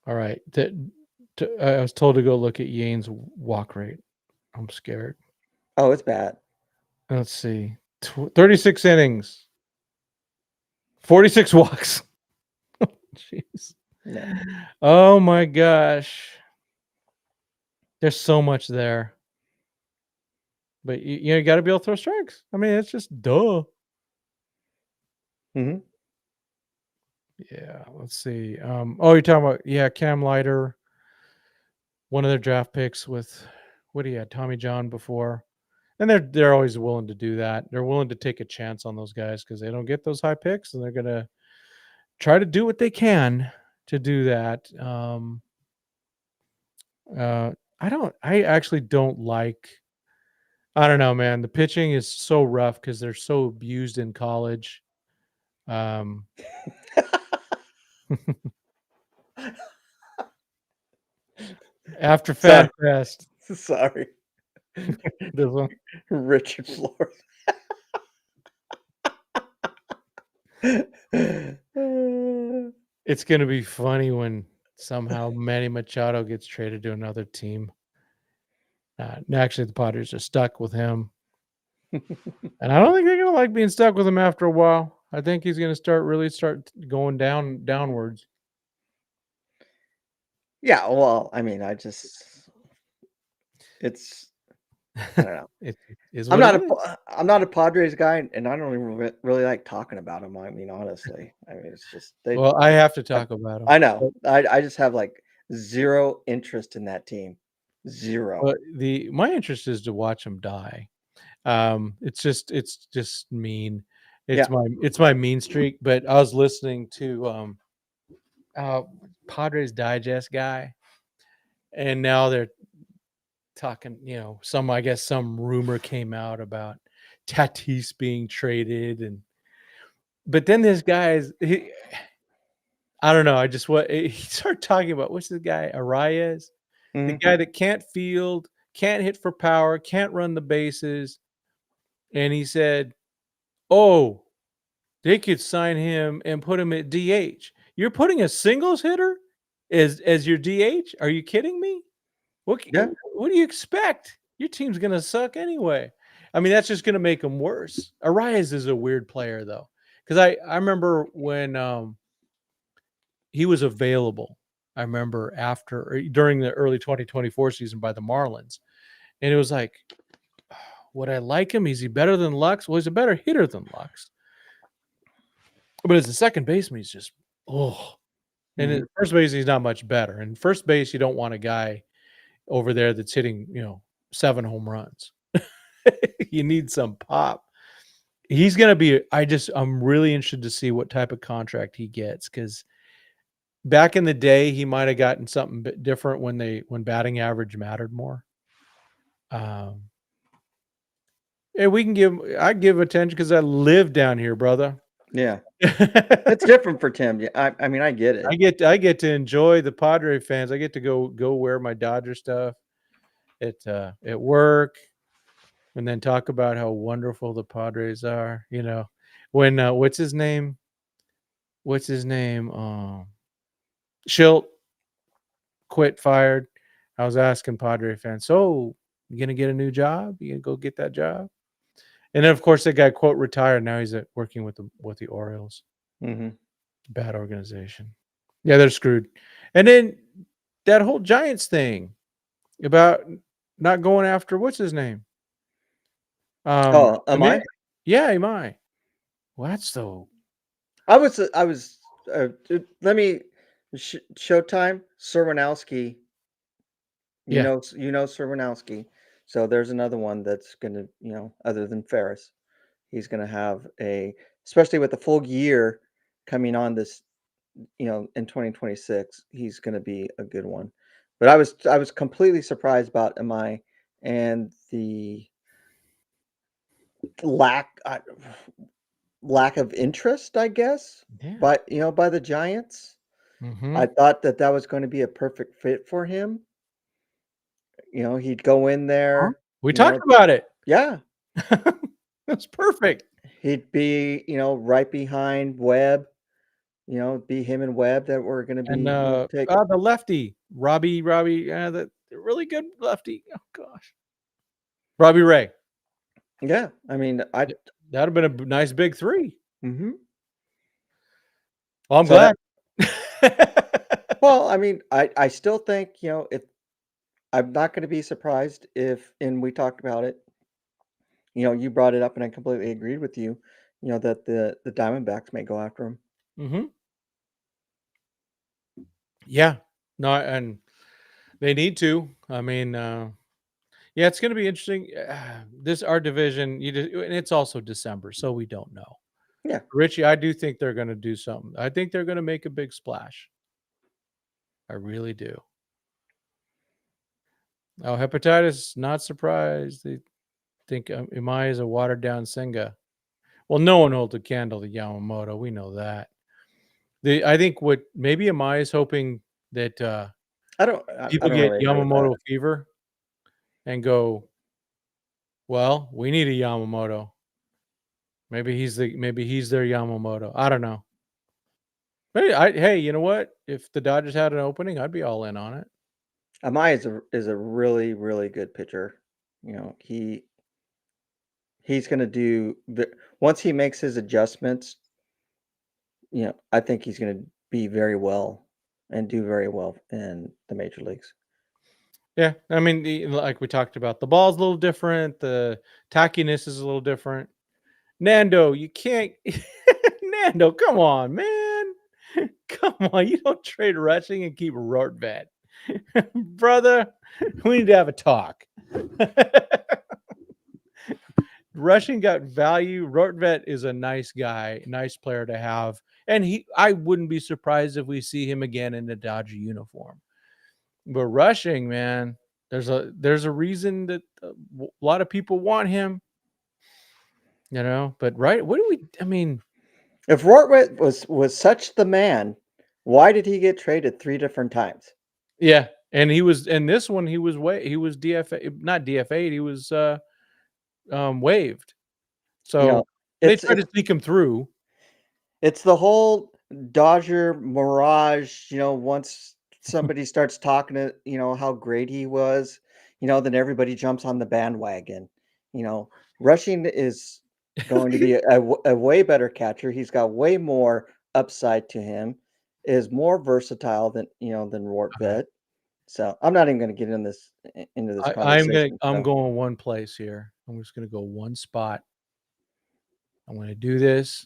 All right. I was told to go look at Yane's walk rate. I'm scared. Oh, it's bad. Let's see. 36 innings. 46 walks. Jeez. Yeah. Oh my gosh. There's so much there. But you got to be able to throw strikes. I mean, it's just duh. Mm-hmm. Yeah, let's see. You're talking about Cam Leiter, one of their draft picks with what he had, Tommy John before. And they're always willing to do that. They're willing to take a chance on those guys because they don't get those high picks, and they're gonna try to do what they can to do that. I actually don't like. I don't know, man. The pitching is so rough because they're so abused in college. After Fan Fest, Sorry. this one. Richard Flores. It's gonna be funny when somehow Manny Machado gets traded to another team. Actually, the Padres are stuck with him, and I don't think they're gonna like being stuck with him after a while. I think he's gonna start going downwards. Yeah, well, it's I don't know. It is I'm what it not is. I'm not a Padres guy, and I don't even really like talking about them. I mean, honestly, I mean, it's just they. Well, I have to I, talk about I them. know. I just have like zero interest in that team. Zero. But my interest is to watch them die. It's just mean. Yeah. It's my mean streak. But I was listening to uh, Padres Digest guy, and now they're talking. I guess some rumor came out about Tatis being traded, but then this guy's I don't know. I just what he started talking about. What's the guy? Arias, the Mhm. guy that can't field, can't hit for power, can't run the bases, and he said, "Oh, they could sign him and put him at DH. You're putting a singles hitter as your DH? Are you kidding me? Yeah. What do you expect? Your team's gonna suck anyway." I mean, that's just gonna make him worse. Arias is a weird player though, because I remember when he was available. I remember during the early 2024 season by the Marlins, and it was like, would I like him? Is he better than Lux? Well, he's a better hitter than Lux, but as a second baseman, he's just oh. And at Mhm. first base, he's not much better. And first base, you don't want a guy over there that's hitting, 7 home runs. You need some pop. He's gonna be. I'm really interested to see what type of contract he gets because back in the day, he might have gotten something bit different when batting average mattered more. Um, and I give attention because I live down here, brother. Yeah. I It's different for Tim. Yeah. I mean, I get it. get to enjoy the Padre fans. I get to go wear my Dodger stuff at work, and then talk about how wonderful the Padres are. When what's his name? What's his name? Schilt quit, fired. I was asking Padre fans, so you gonna get a new job? You gonna go get that job? And then of course that guy quote retired. Now he's working with the Orioles. Mhm. Bad organization. Yeah, they're screwed. And then that whole Giants thing about not going after what's his name? Oh, am Am I? I? Yeah, am I? Well, that's so. I was. Let me. Showtime. Serwanowski. Yeah. You know Serwanowski. So there's another one that's gonna, other than Ferris, he's gonna have especially with the full year coming on this, in 2026, he's gonna be a good one. But I was completely surprised about MI and the lack lack of interest, I guess, Yeah. by the Giants. I Mhm. thought that that was going to be a perfect fit for him. He'd go in Huh? there, We talked about it. yeah, That's perfect. he'd be, right behind Webb. Be him and Webb that were going to And, be, take. the lefty, Robbie, the really good lefty. Oh gosh. Robbie Ray. Yeah, I mean, Yeah, that'd have been a nice big 3. mhm. Well, I'm So that, glad. well, I mean, I still think, if I'm not going to be surprised if, and we talked about it, you brought it up and I completely agreed with you, that the Diamondbacks may go after him. Mhm. Yeah. No, and they need to. I mean, yeah, it's gonna be interesting. This our division, and it's also December, so we don't know. Yeah. Richie, I do think they're gonna do something. I think they're gonna make a big splash. I really do. Oh, hepatitis, not surprised. They think Imai is a watered down Senga. Well, no one holds a candle to Yamamoto. We know that. I think what maybe Imai is hoping that I people don't get really agree with that. Yamamoto fever and go, well, we need a Yamamoto. Maybe he's their Yamamoto. I don't know. Hey, you know what? If the Dodgers had an opening, I'd be all in on it. Amaya is a really, really good pitcher. He's gonna once he makes his adjustments, I think he's gonna be very well and do very well in the major leagues. Yeah, I mean, like we talked about, the ball's a little different. The tackiness is a little different. Nando, you can't. Nando, come on, man. Come on. You don't trade rushing and keep Rortvet. Brother, we need to have a talk. Rushing got value. Rortvet is a nice guy, nice player to have. And I wouldn't be surprised if we see him again in the Dodger uniform. But rushing, man, there's a reason that a lot of people want him. But right, I mean, If Rortwet was such the man, why did he get traded 3 different times? yeah, and he was in this one. He was DFA, not DFA'd. He was waived. So they tried to sneak him through. It's the whole Dodger mirage. Once somebody starts talking to how great he was, then everybody jumps on the bandwagon. Rushing is going to be a way better catcher. He's got way more upside to him. Is more versatile than Rortvet. So I'm not even going to get into this conversation. I'm going one place here. I'm just going to go one spot. I'm going to do this.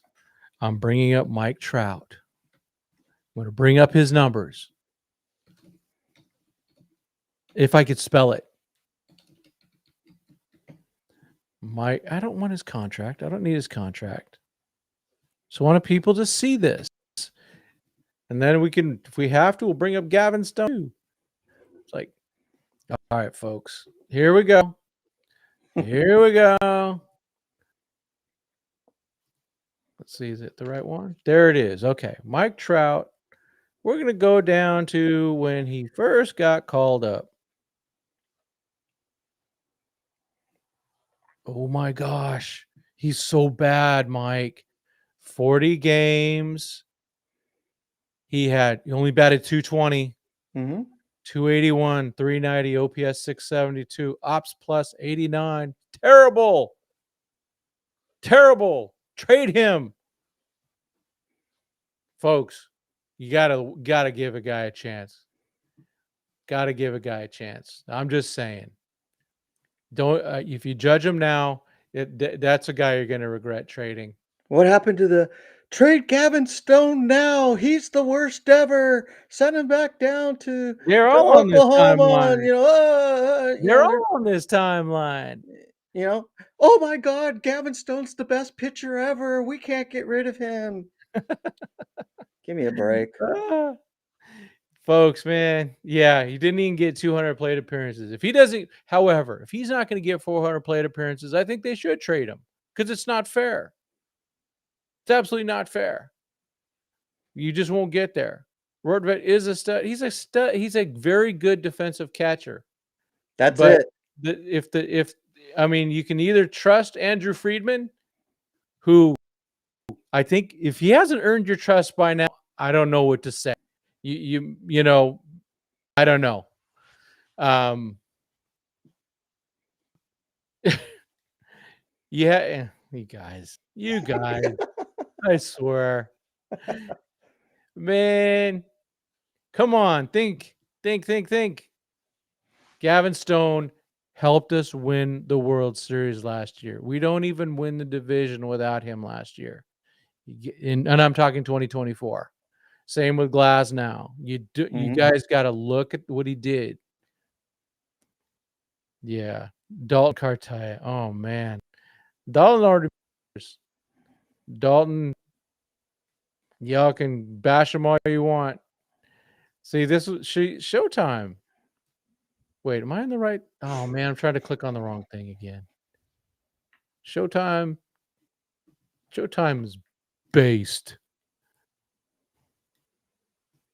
I'm bringing up Mike Trout. I'm going to bring up his numbers. If I could spell it. I don't want his contract. I don't need his contract. So I want people to see this. And then we can, if we have to, we'll bring up Gavin Stone. It's like, all right, folks, here we go. Here we go. Let's see, is it the right one? There it is. Okay, Mike Trout. We're going to go down to when he first got called up. Oh my gosh. He's so bad, Mike. 40 games. He only batted 220, 281, 390, OPS 672, Ops plus 89. Terrible. Terrible. Trade him. Folks, you gotta give a guy a chance. Gotta give a guy a chance. I'm just saying. Don't if you judge him now, that's a guy you're going to regret trading. What happened to the trade Gavin Stone now? He's the worst ever. Send him back down to They're all on this Oklahoma. timeline. They're all on this timeline. Oh my God, Gavin Stone's the best pitcher ever. We can't get rid of him. Give me a break. Folks, man. Yeah, he didn't even get 200 plate appearances. If he's not going to get 400 plate appearances, I think they should trade him because it's not fair. It's absolutely not fair. You just won't get there. Rortvet is a stud. He's a stud. He's a very good defensive catcher. That's it. You can either trust Andrew Freeman, who I think if he hasn't earned your trust by now, I don't know what to say. I don't know. Yeah, you guys, I swear, man, come on, think. Gavin Stone helped us win the World Series last year. We don't even win the division without him last year. And I'm talking 2024. Same with Glass now. You guys got to look at what he did. Yeah. Dalton Cartaya. Oh, man. Dalton, y'all can bash him all you want. See, this was Showtime. Wait, am I in the right? Oh, man, I'm trying to click on the wrong thing again. Showtime is based.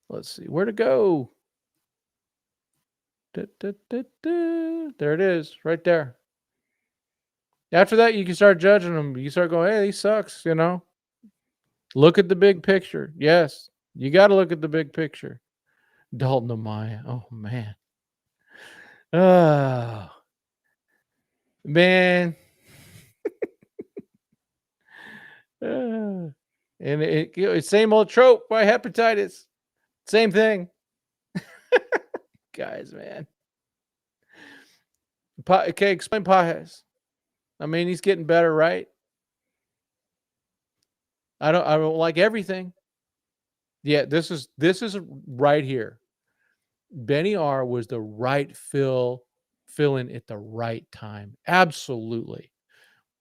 Let's see. Where to go? There it is, right there. After that, you can start judging him. You start going, hey, he sucks, Look at the big picture. Yes, you got to look at the big picture. Dalton Amaya. Oh, man. Oh, man. And it's same old trope by hepatitis. Same thing. Guys, man. Okay, explain Pages. I mean, he's getting better, right? I don't like everything. Yeah, this is right here. Benny R was the right fill-in at the right time. Absolutely.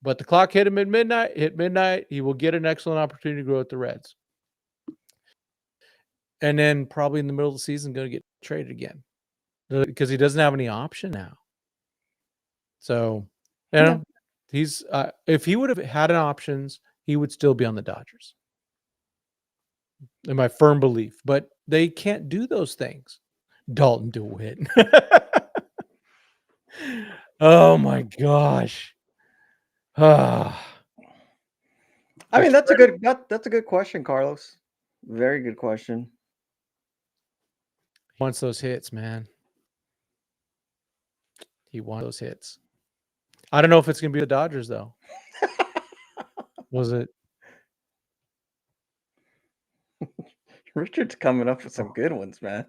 But the clock hit him at midnight. Hit midnight, he will get an excellent opportunity to grow with the Reds. And then probably in the middle of the season, going to get traded again because he doesn't have any option now. So, he's if he would have had an options, he would still be on the Dodgers. In my firm belief, but they can't do those things. Dalton DeWitt. Oh my gosh. I mean, that's a good question, Carlos. Very good question. He wants those hits, man. He wants those hits. I don't know if it's going to be the Dodgers, though. Was it? Richard's coming up with some good ones, man.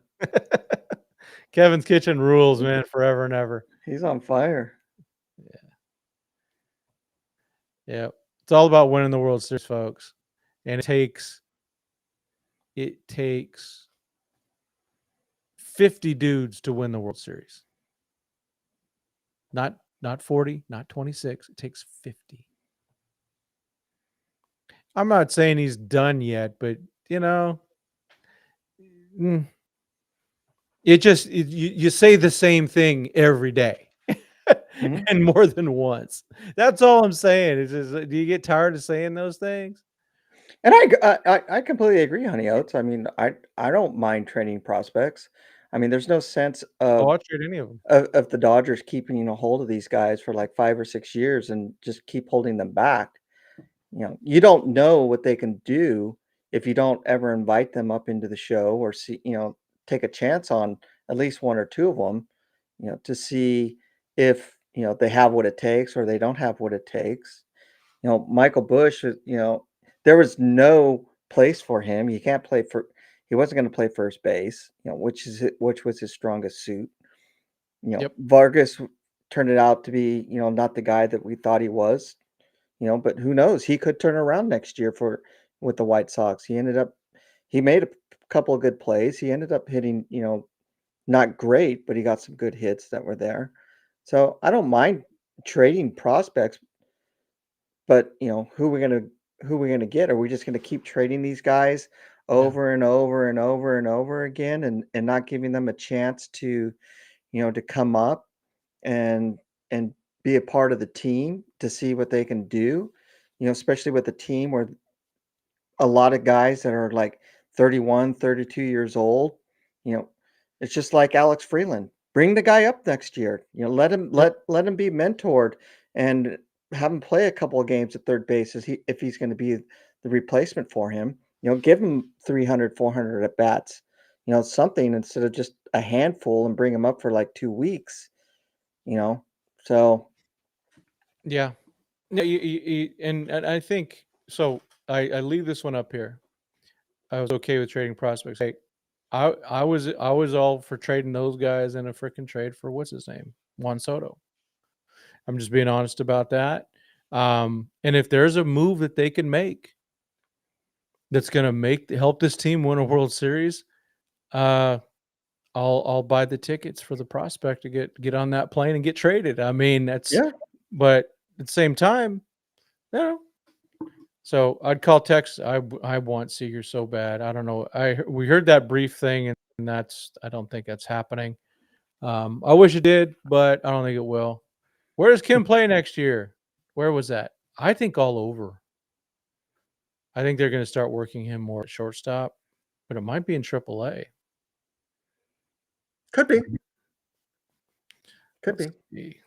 Kevin's Kitchen rules, man, forever and ever. He's on fire. Yeah. It's all about winning the World Series, folks. And it takes 50 dudes to win the World Series. Not 40, not 26. It takes 50. I'm not saying he's done yet, but you say the same thing every day and more than once. That's all I'm saying. Is just, do you get tired of saying those things? And I completely agree, Honey Oats. I mean, I don't mind trading prospects. I mean, there's no sense of I'll trade any of them. of the Dodgers keeping a hold of these guys for like 5 or 6 years and just keep holding them back. You don't know what they can do if you don't ever invite them up into the show or see, take a chance on at least one or two of them, to see if, they have what it takes or they don't have what it takes. Michael Busch, there was no place for him. He wasn't going to play first base, which was his strongest suit. Yep. Vargas turned it out to be, not the guy that we thought he was. But who knows? He could turn around next year with the White Sox. He made a couple of good plays. He ended up hitting, not great, but he got some good hits that were there. So I don't mind trading prospects, but who are we gonna get? Are we just gonna keep trading these guys over and over and over and over again and not giving them a chance to, to come up and be a part of the team to see what they can do, especially with a team where a lot of guys that are like 31, 32 years old, it's just like Alex Freeland. Bring the guy up next year. Let him be mentored and have him play a couple of games at third base if he's going to be the replacement for him. Give him 300, 400 at bats. Something instead of just a handful and bring him up for like 2 weeks. So yeah, and I think so. I leave this one up here. I was okay with trading prospects. Hey, I was all for trading those guys in a freaking trade for what's his name, Juan Soto. I'm just being honest about that. And if there's a move that they can make that's going to help this team win a World Series, I'll buy the tickets for the prospect to get on that plane and get traded. I mean, but at the same time, So I'd call Texas. I want Seager so bad. I don't know. We heard that brief thing, and I don't think that's happening. I wish it did, but I don't think it will. Where does Kim play next year? Where was that? I think all over. I think they're going to start working him more at shortstop, but it might be in AAA. Could be. Could be.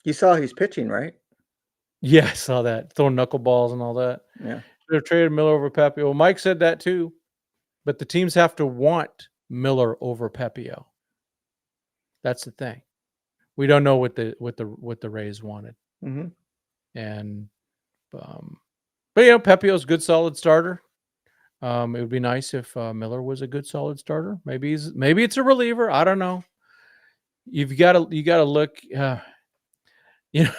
You saw he's pitching, right? Yeah, I saw that. Throwing knuckleballs and all that. Yeah. Should have traded Miller over Pepe. Well, Mike said that too, but the teams have to want Miller over Pepio. That's the thing. We don't know what the Rays wanted. Mm-hmm. And but Pepio's a good solid starter. It would be nice if Miller was a good solid starter. Maybe it's a reliever. I don't know. You got to look. You know,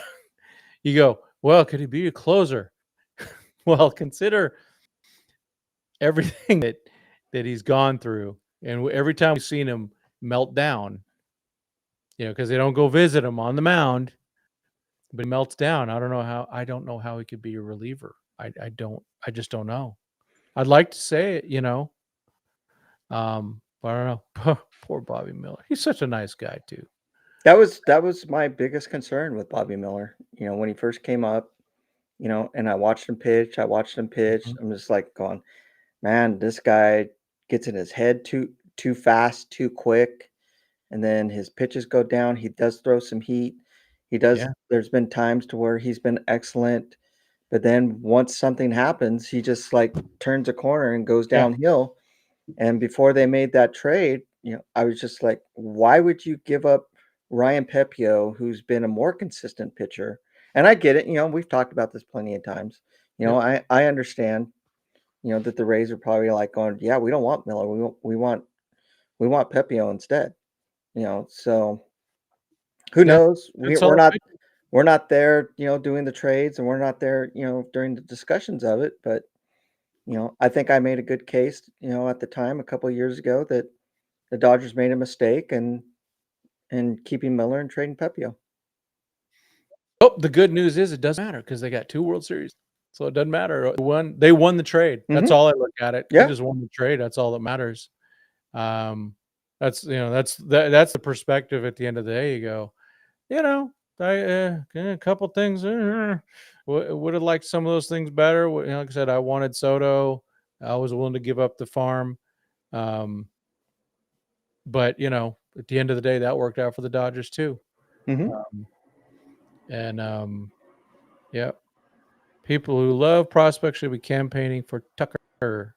you go, well, could he be a closer? Well, consider everything that he's gone through, and every time we've seen him melt down, because they don't go visit him on the mound, but he melts down. I don't know how he could be a reliever. I just don't know. I'd like to say it, but I don't know. Poor Bobby Miller. He's such a nice guy too. That was my biggest concern with Bobby Miller. When he first came up, and I watched him pitch. Mhm. I'm just like going, man, this guy gets in his head too fast, too quick, and then his pitches go down. He does throw some heat. He does. Yeah, There's been times to where he's been excellent, but then once something happens, he just like turns a corner and goes yeah, downhill. And before they made that trade, I was just like, why would you give up Ryan Pepio, who's been a more consistent pitcher? And I get it. We've talked about this plenty of times. yep. I understand, that the Rays are probably like going, yeah, we don't want Miller. We want Pepio instead. So who Yeah, knows? good We're solid not pick. we're not there, doing the trades, and we're not there, during the discussions of it. But I think I made a good case, at the time a couple of years ago that the Dodgers made a mistake and keeping Miller and trading Pepio. Oh, the good news is it doesn't matter because they got 2 World Series, so it doesn't matter. They won the trade. That's Mhm. all I look at it. They Yeah. just won the trade. That's all that matters. Um, that's the perspective at the end of the day. You go, I a couple things. Would have liked some of those things better. Like I said, I wanted Soto. I was willing to give up the farm. Um, but at the end of the day, that worked out for the Dodgers too. Mhm. Um, and yeah, people who love prospects should be campaigning for Tucker.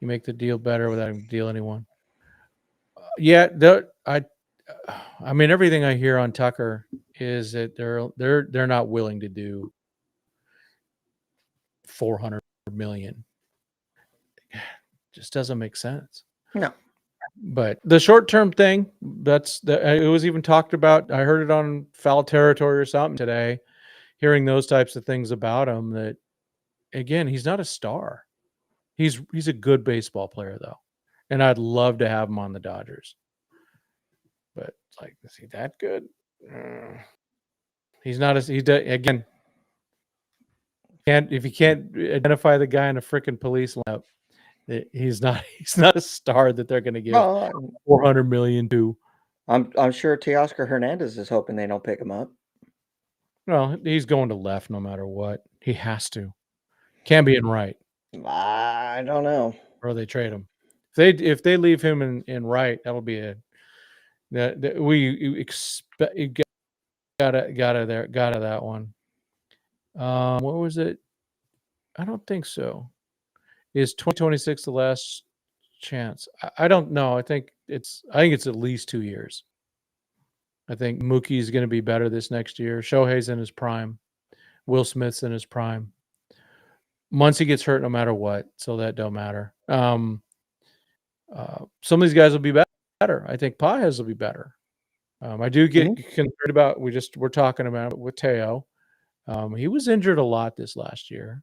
You make the deal better without having to deal anyone. Yeah, I mean, everything I hear on Tucker is that they're not willing to do 400 million. Just doesn't make sense. No. But the short term thing, it was even talked about. I heard it on Foul Territory or something today. Hearing those types of things about him, that again, he's not a star. He's a good baseball player though, and I'd love to have him on the Dodgers. But it's like, is he that good? He's not as again. If you can't identify the guy in a freaking police lineup, he's not he's not a star that they're going to give Well, 400 million to. I'm sure Teoscar Hernandez is hoping they don't pick him up. Well, he's going to left no matter what. He has to. Can't be in right, I don't know. or they trade him. If they leave him in right, that'll be a that we expect. Got that one. What was it? I don't think so. Is 2026 the last chance? I don't know. I think it's at least 2 years. I think Mookie is going to be better this next year. Shohei's in his prime. Will Smith's in his prime. Muncy gets hurt no matter what, so that don't matter. Some of these guys will be better. I think Pages will be better. I do get Mhm. concerned about. We're talking about it with Teo. He was injured a lot this last year.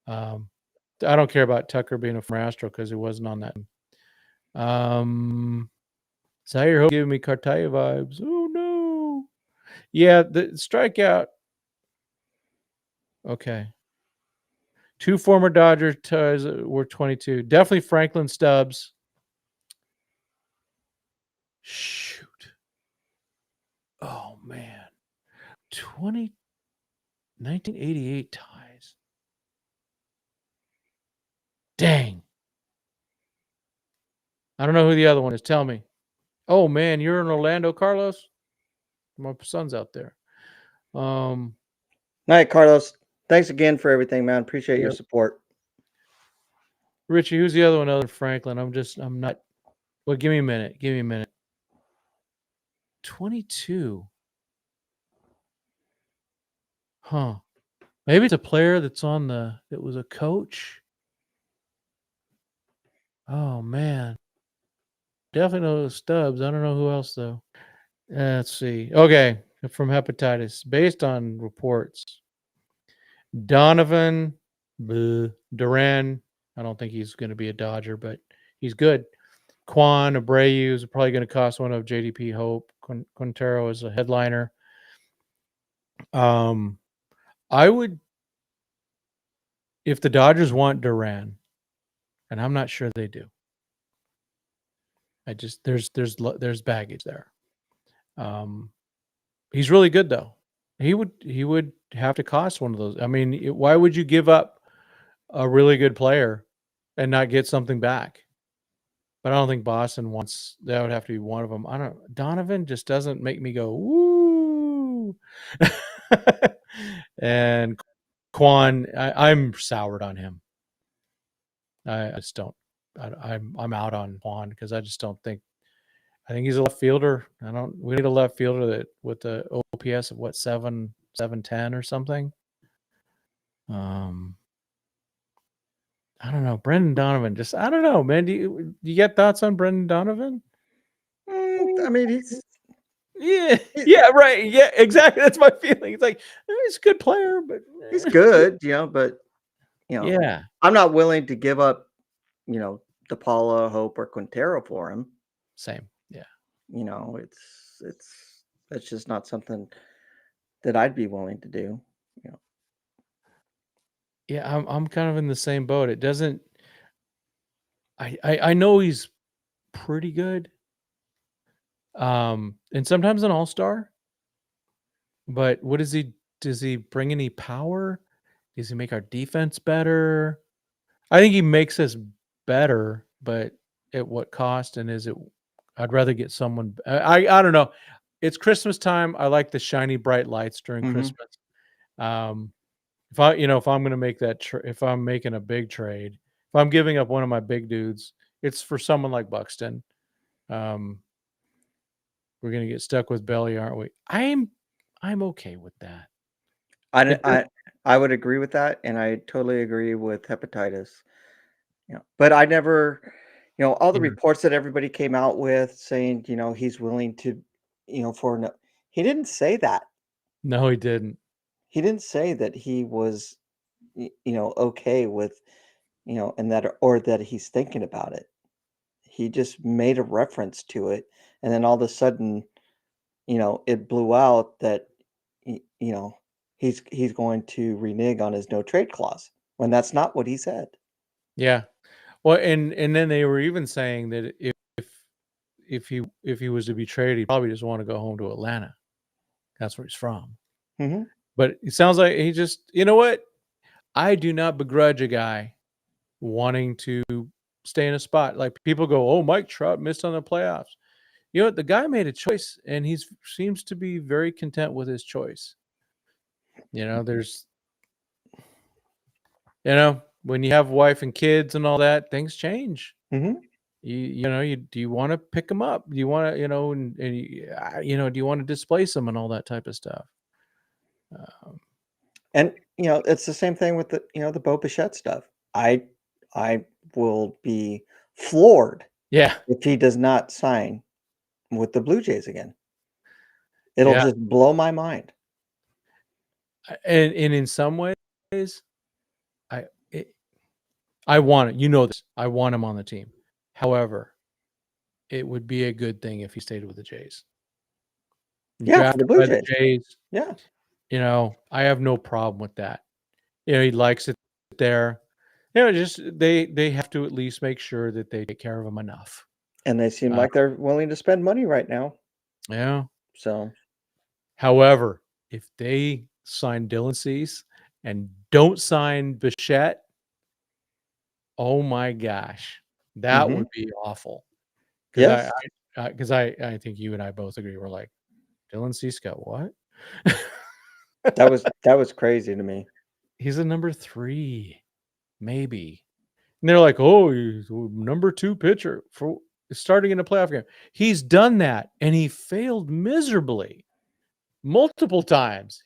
I don't care about Tucker being a former Astro because he wasn't on that. Zaire Hope giving me Cartaya vibes. Oh no. Yeah, the strikeout. Okay. 2 former Dodger ties were 22. Definitely Franklin Stubbs. Shoot. Oh man. 1988 ties. Dang. I don't know who the other one is. Tell me. Oh man, you're in Orlando, Carlos? My son's out there. All right, Carlos. Thanks again for everything, man. Appreciate your Yep. support. Richie, who's the other one other than Franklin? I'm not. Well, give me a minute. 22. Huh. Maybe it's a player that's that was a coach. Oh man. Definitely know Stubbs. I don't know who else though. Let's see. Okay. from hepatitis, based on reports. Donovan, Duran. I don't think he's going to be a Dodger, but he's good. Quan Abreu is probably going to cost one of JDP Hope. Quintero is a headliner. I would, if the Dodgers want Duran, and I'm not sure they do. I just there's baggage there. He's really good though. He would have to cost one of those. I mean, why would you give up a really good player and not get something back? But I don't think Boston wants. That would have to be one of them. I don't. Donovan just doesn't make me go woo. And Quan, I'm soured on him. I just don't. I'm out on Quan because I just don't think. I think he's a left fielder. We need a left fielder that with the OPS of what 710 or something. I don't know. Brendan Donovan. Just I don't know, man. Do you get thoughts on Brendan Donovan? I mean, he's yeah, right. Yeah, exactly. That's my feeling. It's like he's a good player, but he's good, but yeah, I'm not willing to give up, DePaula, Hope, or Quintero for him. same. Yeah, That's just not something that I'd be willing to do. Yeah, I'm kind of in the same boat. It doesn't. I know he's pretty good. And sometimes an all-star. But what does he bring any power? Does he make our defense better? I think he makes us better, but at what cost? And is it? I'd rather get someone. I don't know. It's Christmas time. I like the shiny bright lights during Christmas. If I'm going to make that, if I'm making a big trade, if I'm giving up one of my big dudes, it's for someone like Buxton. We're going to get stuck with Belly, aren't we? I'm okay with that. I would agree with that, and I totally agree with hepatitis. But I never, all the reports that everybody came out with saying, he's willing to, he didn't say that. No, he didn't. He didn't say that he was, okay with, and that or that he's thinking about it. He just made a reference to it, and then all of a sudden, it blew out that, he's going to renege on his no trade clause when that's not what he said. Yeah. Well, and then they were even saying that if he was to be traded, he'd probably just want to go home to Atlanta. That's where he's from. Mm-hmm. But it sounds like he just, you know what? I do not begrudge a guy wanting to stay in a spot. Like people go, oh, Mike Trout missed on the playoffs. You know what? The guy made a choice, and he seems to be very content with his choice. There's, when you have wife and kids and all that, things change. Mm-hmm. Do you want to pick them up? Do you want to, do you want to displace them and all that type of stuff? And it's the same thing with the Bo Bichette stuff. I will be floored Yeah. if he does not sign with the Blue Jays again. It'll just blow my mind. And in some ways, I want it. You know this. I want him on the team. However, it would be a good thing if he stayed with the Jays. Yeah, for the Blue Jays. Yeah. I have no problem with that. He likes it there. Just they have to at least make sure that they take care of him enough. And they seem like they're willing to spend money right now. Yeah. So, however, if they sign Dylan Cease and don't sign Bichette, oh my gosh, that would be awful. yes. Because I think you and I both agree. We're like, Dylan Cease got what? That was crazy to me. He's a number 3, maybe. And they're like, oh, he's number 2 pitcher for starting in a playoff game. He's done that, and he failed miserably multiple times.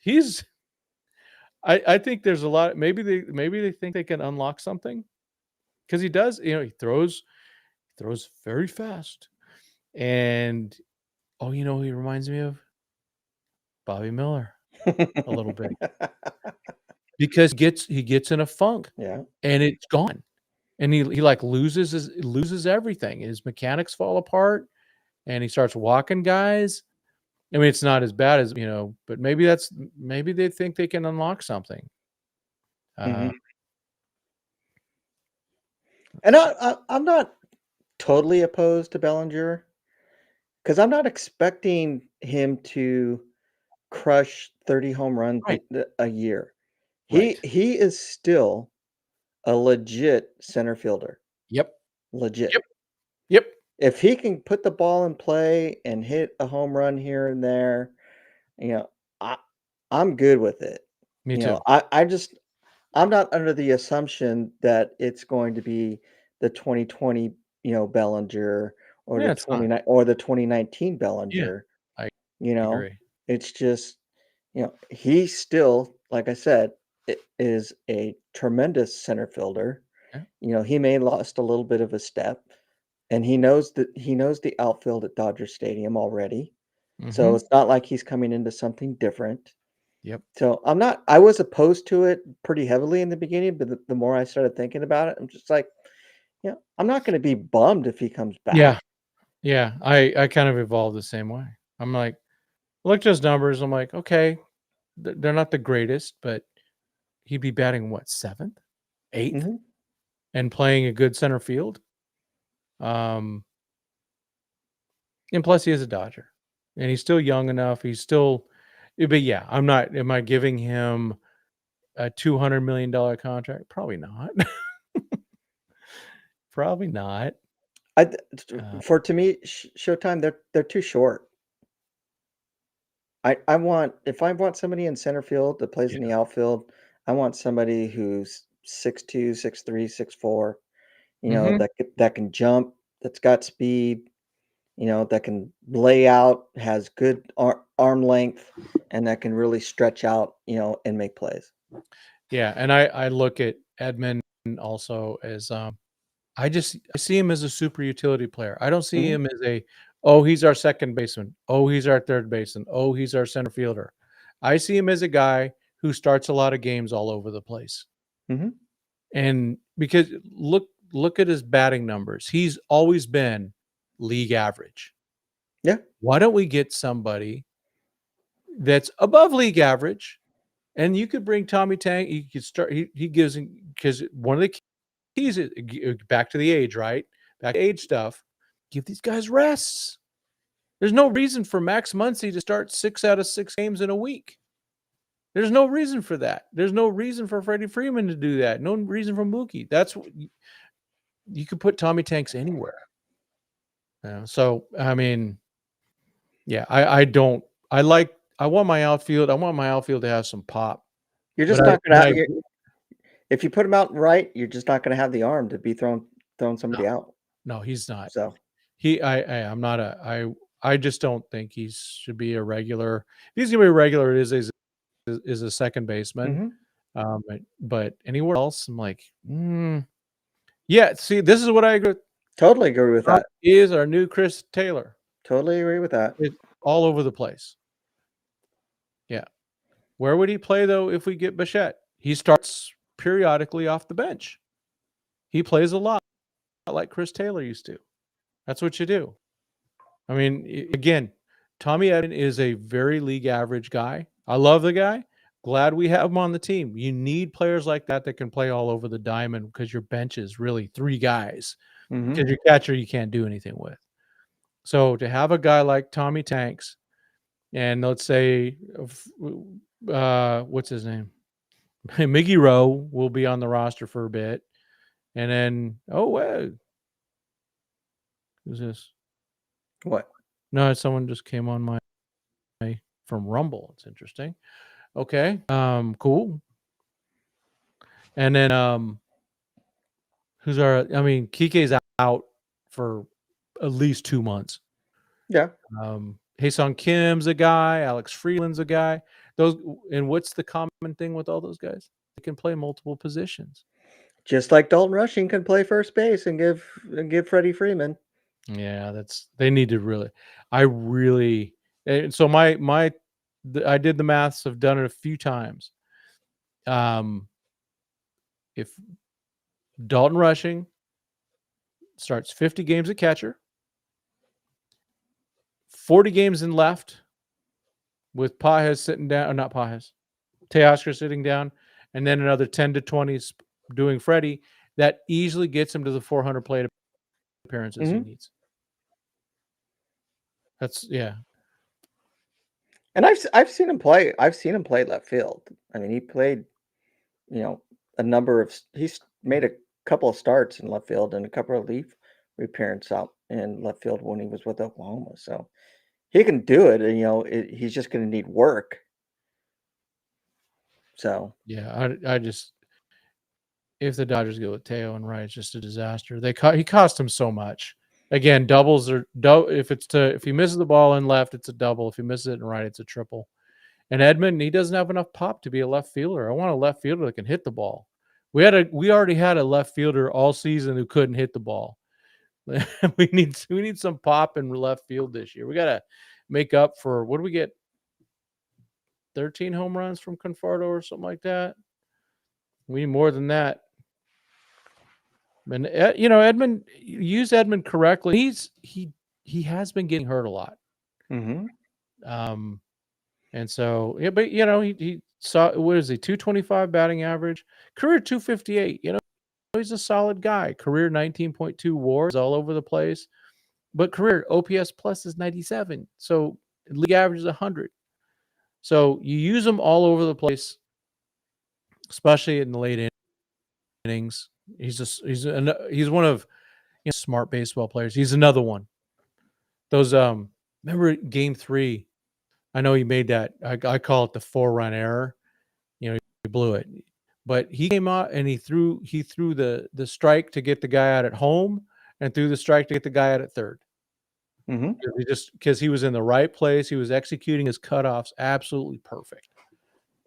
I think there's a lot. Maybe they think they can unlock something because he does. He throws very fast, and he reminds me of Bobby Miller a little bit because he gets in a funk Yeah. and it's gone. And he like loses everything. His mechanics fall apart and he starts walking guys. I mean, it's not as bad as, but maybe they think they can unlock something. Mhm. And I'm not totally opposed to Bellinger because I'm not expecting him to crush 30 home runs Right. a year. Right. He is still a legit center fielder. Yep. Legit. Yep. Yep. If he can put the ball in play and hit a home run here and there, you know, I I'm good with it. Me too. I'm not under the assumption that it's going to be the 2020, Bellinger or Yeah, it's not. the 2019 Yeah, Bellinger, I you know. agree. It's just, he's still, like I said, is a tremendous center fielder. Yeah. He may lost a little bit of a step, and he knows the outfield at Dodger Stadium already. So Mhm. it's not like he's coming into something different. Yep. So I was opposed to it pretty heavily in the beginning, but the more I started thinking about it, I'm just like, I'm not going to be bummed if he comes back. Yeah. Yeah. I kind of evolved the same way. I'm like, look at his numbers. I'm like, okay, they're not the greatest, but he'd be batting what, 7th, 8th, Hmm. and playing a good center field. Um, and plus he is a Dodger, and he's still young enough. But yeah, I'm not. Am I giving him a $200 million contract? Probably not. Probably not. I th- Uh, for to me, Showtime, they're too short. If I want somebody in center field that plays yeah. in the outfield, I want somebody who's 6'2", 6'3", 6'4", Hmm. that can jump, that's got speed, that can lay out, has good arm length, and that can really stretch out, and make plays. Yeah, and I look at Edmund also as I see him as a super utility player. I don't see Mhm, him as oh, he's our second baseman. Oh, he's our third baseman. Oh, he's our center fielder. I see him as a guy who starts a lot of games all over the place. mhm. And because look at his batting numbers. He's always been league average. Yeah, Why don't we get somebody that's above league average? And you could bring Tommy Tang. You could start. He gives, because one of the keys is back to the age, right? Back to age stuff. Give these guys rests. There's no reason for Max Muncy to start 6 out of 6 games in a week. There's no reason for that. There's no reason for Freddie Freeman to do that. No reason for Mookie. You could put Tommy Tanks anywhere. So I mean, yeah, I don't. I want my outfield. I want my outfield to have some pop. you're But just not gonna. I If you put him out right, you're just not gonna have the arm to be throwing no, somebody out. no, he's not. So, I'm not I just don't think he should be a regular. If he's gonna be a regular, it is a second baseman. mhm, But anywhere else, I'm like, yeah. See, this is what I agree with. totally agree with Tom that. is our new Chris Taylor. Totally agree with that. It's all over the place. Yeah. Where would he play though if we get Bichette? He starts periodically off the bench. He plays a lot like Chris Taylor used to. That's what you do. I mean, again, Tommy Edman is a very league average guy. I love the guy. Glad we have him on the team. You need players like that that can play all over the diamond because your bench is really 3 guys. Mhm. Because your catcher you can't do anything with. So to have a guy like Tommy Tanks, and let's say, what's his name? Miggy Rowe will be on the roster for a bit, and then who's this? What? No, someone just came on my from Rumble. It's interesting. Okay. Cool. And then Kike's out for at least 2 months. Yeah. Haesung Kim's a guy, Alex Freeland's a guy. And what's the common thing with all those guys? They can play multiple positions. Just like Dalton Rushing can play first base and give Freddie Freeman. Yeah, they need to really. I really. And so my I did the maths. I've done it a few times. If Dalton Rushing starts 50 games at catcher, 40 games in left with Pajes sitting down, or not Pajes, Teoscar sitting down, and then another 10 to 20 doing Freddie, that easily gets him to the 400 plate appearances he needs. That's And I've seen him play. I've seen him play left field. I mean, he played, a number of. He's made a couple of starts in left field and a couple of relief appearances out in left field when he was with Oklahoma. So he can do it, and he's just going to need work. So yeah, I just, if the Dodgers go with Teo and Wright, it's just a disaster. He cost him so much. Again, doubles are if he misses the ball in left, it's a double. If he misses it in right, it's a triple. And Edmund, he doesn't have enough pop to be a left fielder. I want a left fielder that can hit the ball. We already had a left fielder all season who couldn't hit the ball. we need some pop in left field this year. We got to make up for, what do we get? 13 home runs from Conforto or something like that. We need more than that. And Edmund, use Edmund correctly. He has been getting hurt a lot. And so, yeah, but he saw, what is he, 225 batting average, career 258. He's a solid guy. Career 19.2 WARs all over the place, but career OPS plus is 97. So league average is 100. So you use them all over the place, especially in the late innings. He's one of smart baseball players. He's another one. Those remember Game 3. I know he made that. I call it the 4-run error. He blew it, but he came out and he threw the strike to get the guy out at home, and threw the strike to get the guy out at third. Because he was in the right place. He was executing his cutoffs absolutely perfect.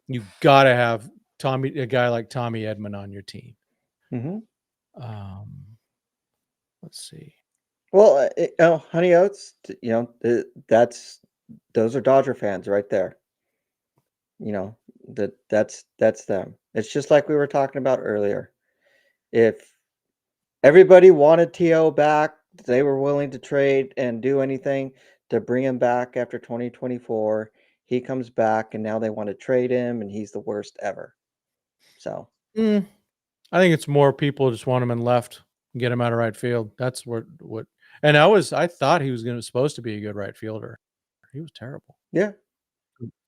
You got to have a guy like Tommy Edman on your team. Let's see. Well, Honey Oats, those are Dodger fans right there. That's them. It's just like we were talking about earlier. If everybody wanted T.O. back, they were willing to trade and do anything to bring him back after 2024. He comes back, and now they want to trade him, and he's the worst ever. So I think it's more people just want him in left and get him out of right field. That's what. And I thought he was supposed to be a good right fielder. He was terrible. Yeah,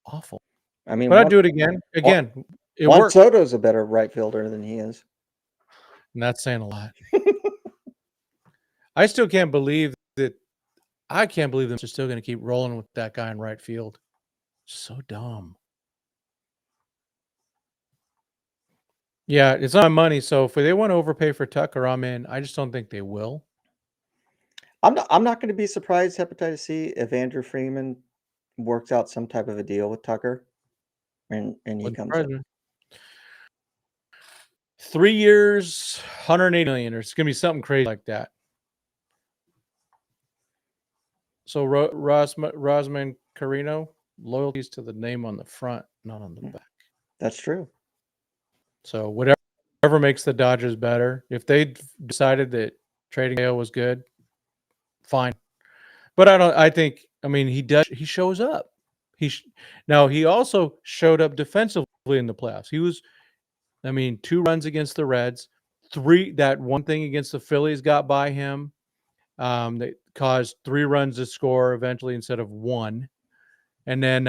awful. I mean, but I'd do it again. It Juan worked. Soto's a better right fielder than he is. And that's saying a lot. I still can't believe that. I can't believe them. They're still going to keep rolling with that guy in right field. So dumb. Yeah, it's not money. So if they want to overpay for Tucker, I'm in. I just don't think they will. I'm not going to be surprised, Hepatitis C, if Andrew Freeman works out some type of a deal with Tucker, and he comes in. 3 years, $180 million. It's going to be something crazy like that. So Rosman Carino, loyalties to the name on the front, not on the back. That's true. So whatever makes the Dodgers better. If they decided that trading Teo was good, fine. But he shows up. Now he also showed up defensively in the playoffs. He was, 2 runs against the Reds, 3, that one thing against the Phillies got by him. That caused 3 runs to score eventually instead of 1. And then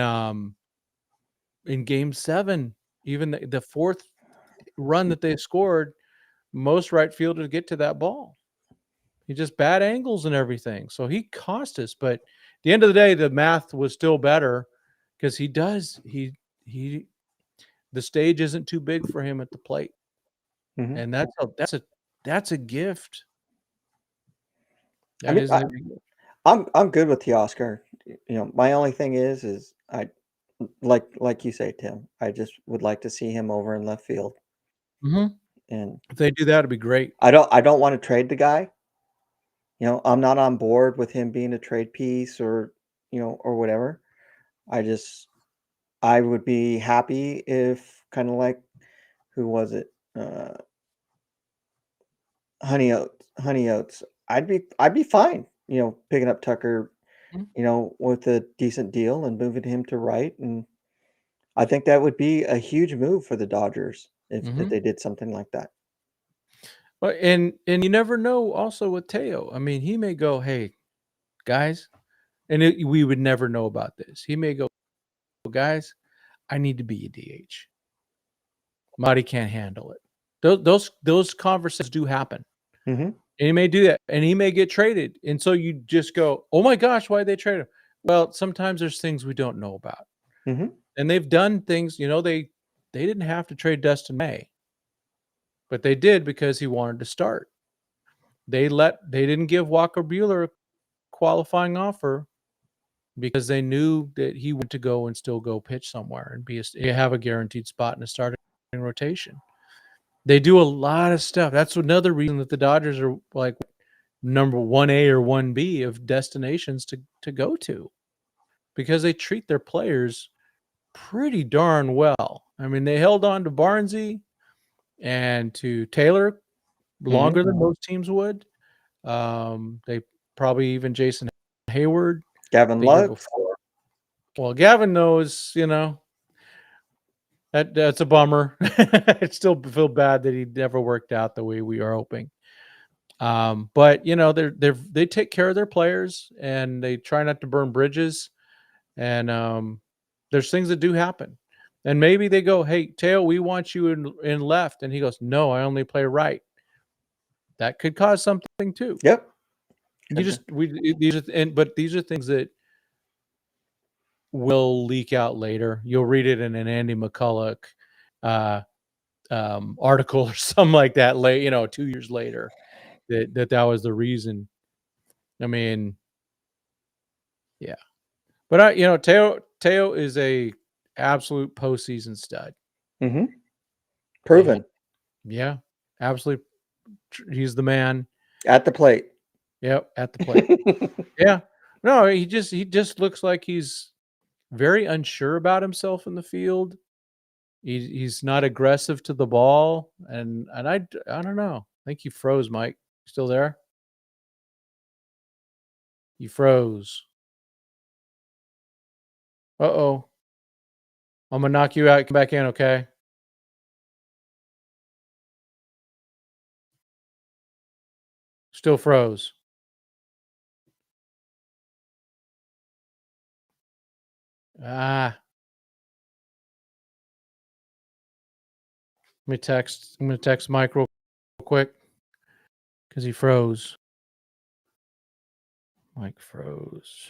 in Game 7, even the 4th run that they scored, most right fielders get to that ball. He just bad angles and everything. So he cost us. But at the end of the day, the math was still better because the stage isn't too big for him at the plate. And that's a gift. I'm good with Teoscar. My only thing is I like you say, Tim, I just would like to see him over in left field. And if they do that, it'd be great. I don't want to trade the guy. I'm not on board with him being a trade piece or whatever. I just I would be happy if kind of like who was it? Honey Oats. I'd be fine, picking up Tucker, Mhm. with a decent deal and moving him to right, and I think that would be a huge move for the Dodgers if Mhm. they did something like that. But and you never know also with Teo. I mean, he may go, "Hey, guys," we would never know about this. He may go, "Guys, I need to be a DH. Marty can't handle it." Those conversations do happen. Mhm, And he may do that, and he may get traded, and so you just go, "Oh my gosh, why'd they trade him?" Well, sometimes there's things we don't know about, mhm, and they've done things, they didn't have to trade Dustin May, but they did because he wanted to start. They didn't give Walker Buehler a qualifying offer because they knew that he wanted to go and still go pitch somewhere and have a guaranteed spot in a starting rotation. They do a lot of stuff. That's another reason that the Dodgers are like number 1A or 1B of destinations to go to, because they treat their players pretty darn well. I mean, they held on to Barnesy and to Taylor mhm. longer than most teams would. They probably even Jason Hayward Gavin the year Lux. before. Well, Gavin knows, that's a bummer. I still feel bad that he never worked out the way we are hoping. But they take care of their players and they try not to burn bridges. And there's things that do happen. And maybe they go, "Hey, Teo, we want you in left," and he goes, "No, I only play right." That could cause something too. Yep. You Gotcha. just we these are but these are things that will leak out later. You'll read it in an Andy McCulloch uh, article or something like that. 2 years later, that was the reason. I mean, yeah. But Teo is a absolute postseason stud. Mhm. And Proven yeah, absolutely, he's the man. at the plate. Yep, at the plate. Yeah. No, he just looks like he's very unsure about himself in the field. He's not aggressive to the ball, and I don't know. I think you froze, Mike. Still there? You froze. Uh-oh. I'm gonna knock you out. Come back in, okay? Still froze. Ah, I'm gonna text Mike real quick because he froze. Mike froze.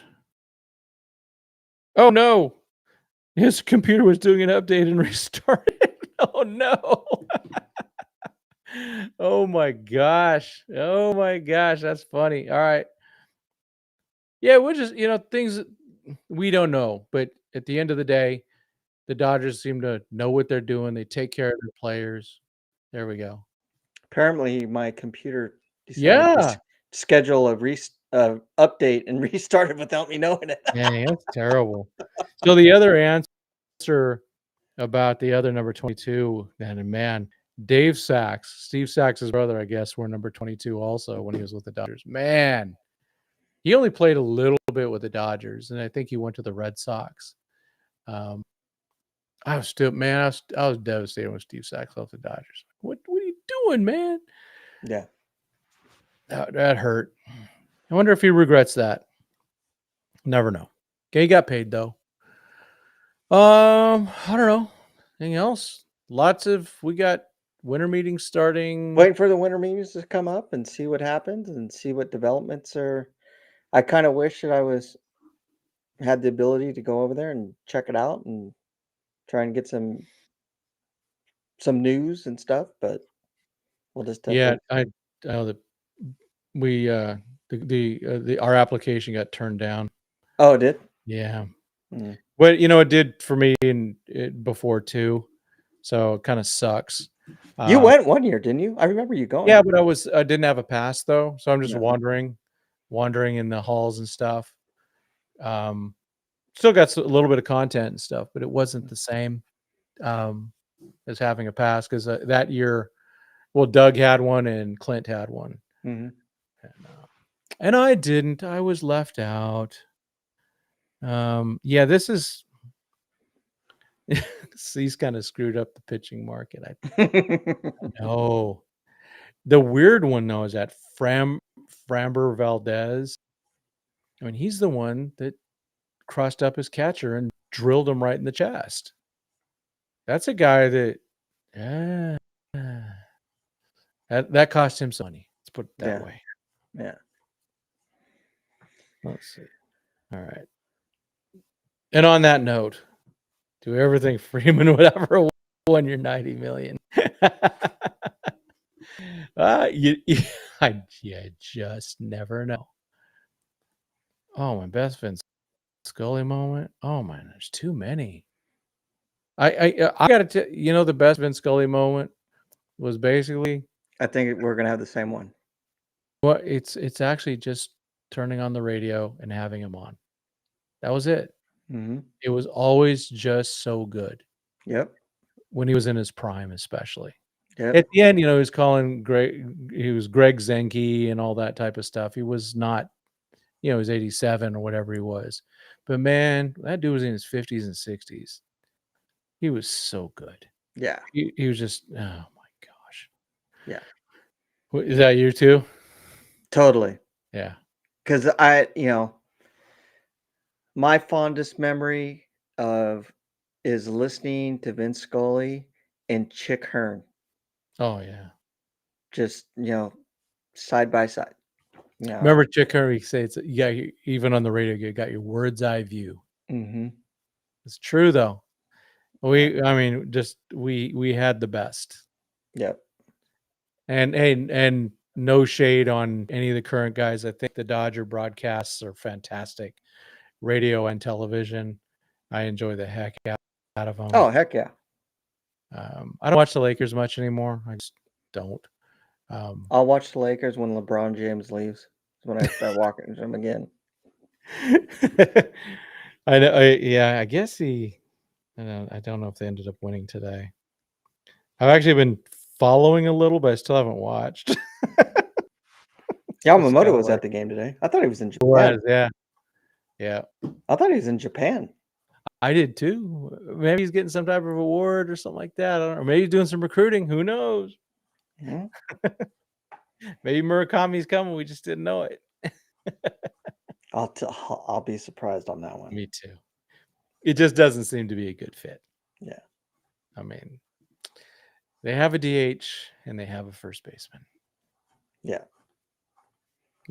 Oh no! His computer was doing an update and restarted. Oh no! Oh my gosh! Oh my gosh! That's funny. All right. Yeah, we're just things that we don't know, but at the end of the day, the Dodgers seem to know what they're doing. They take care of their players. There we go. Apparently, my computer decided to Yeah. schedule a update and restarted without me knowing it. Dang, that's terrible. So the other answer about the other number 22, and man, Steve Sachs's brother, I guess, were number 22 also when he was with the Dodgers. Man, he only played a little bit with the Dodgers, and I think he went to the Red Sox. Um, I was devastated when Steve Sachs left the Dodgers. What are you doing, man? Yeah. That hurt. I wonder if he regrets that. Never know. Okay, he got paid though. I don't know. Anything else? We got winter meetings starting. Waiting for the winter meetings to come up and see what happens and see what developments are. I kind of wish that I had the ability to go over there and check it out and try and get some news and stuff, but we'll just have Yeah, to. I know that we our application got turned down. Oh, it did? Yeah. Mm. But it did for me before too. So it kind of sucks. You Um, went 1 year, didn't you? I remember you yeah, going. but I didn't have a pass though, so I'm just Yeah. wandering in the halls and stuff. Um, Still got a little bit of content and stuff, but it wasn't the same as having a pass because that year, well, Doug had one and Clint had one, and I didn't. I was left out. Yeah, this is. He's kind of screwed up the pitching market. I know. The weird one though is that Framber Valdez. I mean, he's the one that crossed up his catcher and drilled him right in the chest. That's a guy that, that cost him some money. Let's put it that way. Yeah. Let's see. All right. And on that note, do everything Freeman would ever won your $90 million. You just never know. Oh, my best Vince Scully moment. Oh man, there's too many. I gotta tell you, the best Vince Scully moment was basically. I think we're gonna have the same one. Well, it's actually just turning on the radio and having him on. That was it. Mm-hmm. It was always just so good. Yep. When he was in his prime, especially. Yep. At the end, he was calling he was Greg Zenke and all that type of stuff. He was not, he was 87 or whatever he was. But man, that dude was in his 50s and 60s. He was so good. Yeah. He was just, oh my gosh. Yeah. Is that you too? Totally. Yeah. Because my fondest memory is listening to Vince Scully and Chick Hearn. Oh yeah. Just side by side. Remember Chick Hearn? Say it's even on the radio, you got your bird's eye view. Mm-hmm. It's true though. We had the best. Yep. And no shade on any of the current guys. I think the Dodger broadcasts are fantastic. Radio and television. I enjoy the heck out of them. Oh, heck yeah. I don't watch the Lakers much anymore. I just don't. I'll watch the Lakers when LeBron James leaves. When I start watching them again. I know. I guess I don't know if they ended up winning today. I've actually been following a little, but I still haven't watched. Yamamoto was at the game today. I thought he was in Japan. Yeah. I thought he was in Japan. I did too. Maybe he's getting some type of award or something like that. I don't know. Maybe he's doing some recruiting. Who knows? Mm-hmm. Maybe Murakami's coming. We just didn't know it. I'll be surprised on that one. Me too. It just doesn't seem to be a good fit. Yeah. I mean, they have a DH and they have a first baseman. Yeah.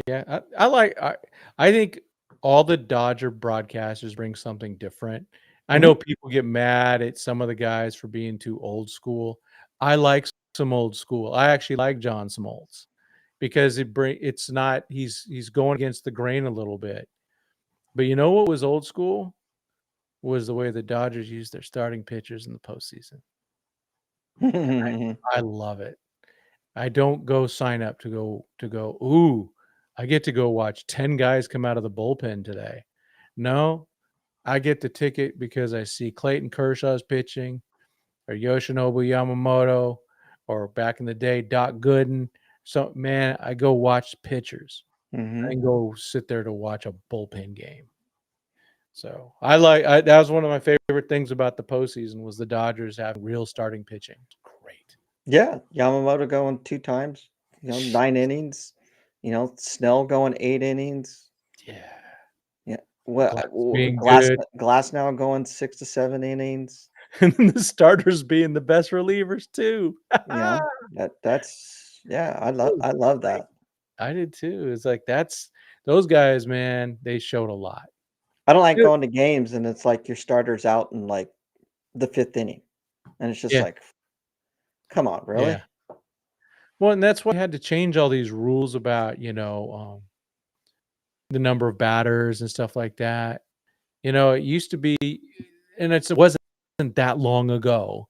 Yeah. I think all the Dodger broadcasters bring something different. I know people get mad at some of the guys for being too old school. I like some old school. I actually like John Smoltz because he's going against the grain a little bit. But you know what was old school? Was the way the Dodgers used their starting pitchers in the postseason. I love it. I don't go sign up to go, ooh, I get to go watch 10 guys come out of the bullpen today. No, I get the ticket because I see Clayton Kershaw's pitching or Yoshinobu Yamamoto or back in the day, Doc Gooden. So, man, I go watch pitchers. Mm-hmm. I can go sit there to watch a bullpen game. So that was one of my favorite things about the postseason was the Dodgers having real starting pitching. Great. Yeah, Yamamoto going 2 times, 9 innings. Snell going 8 innings. Yeah. Yeah. Glass now going 6 to 7 innings. And the starters being the best relievers too. I love that. I did too. It's like those guys, man, they showed a lot. I don't like going to games and it's like your starter's out in like the 5th inning. And it's just like, come on, really? Yeah. Well, and that's why I had to change all these rules about, the number of batters and stuff like that. It used to be, and it wasn't that long ago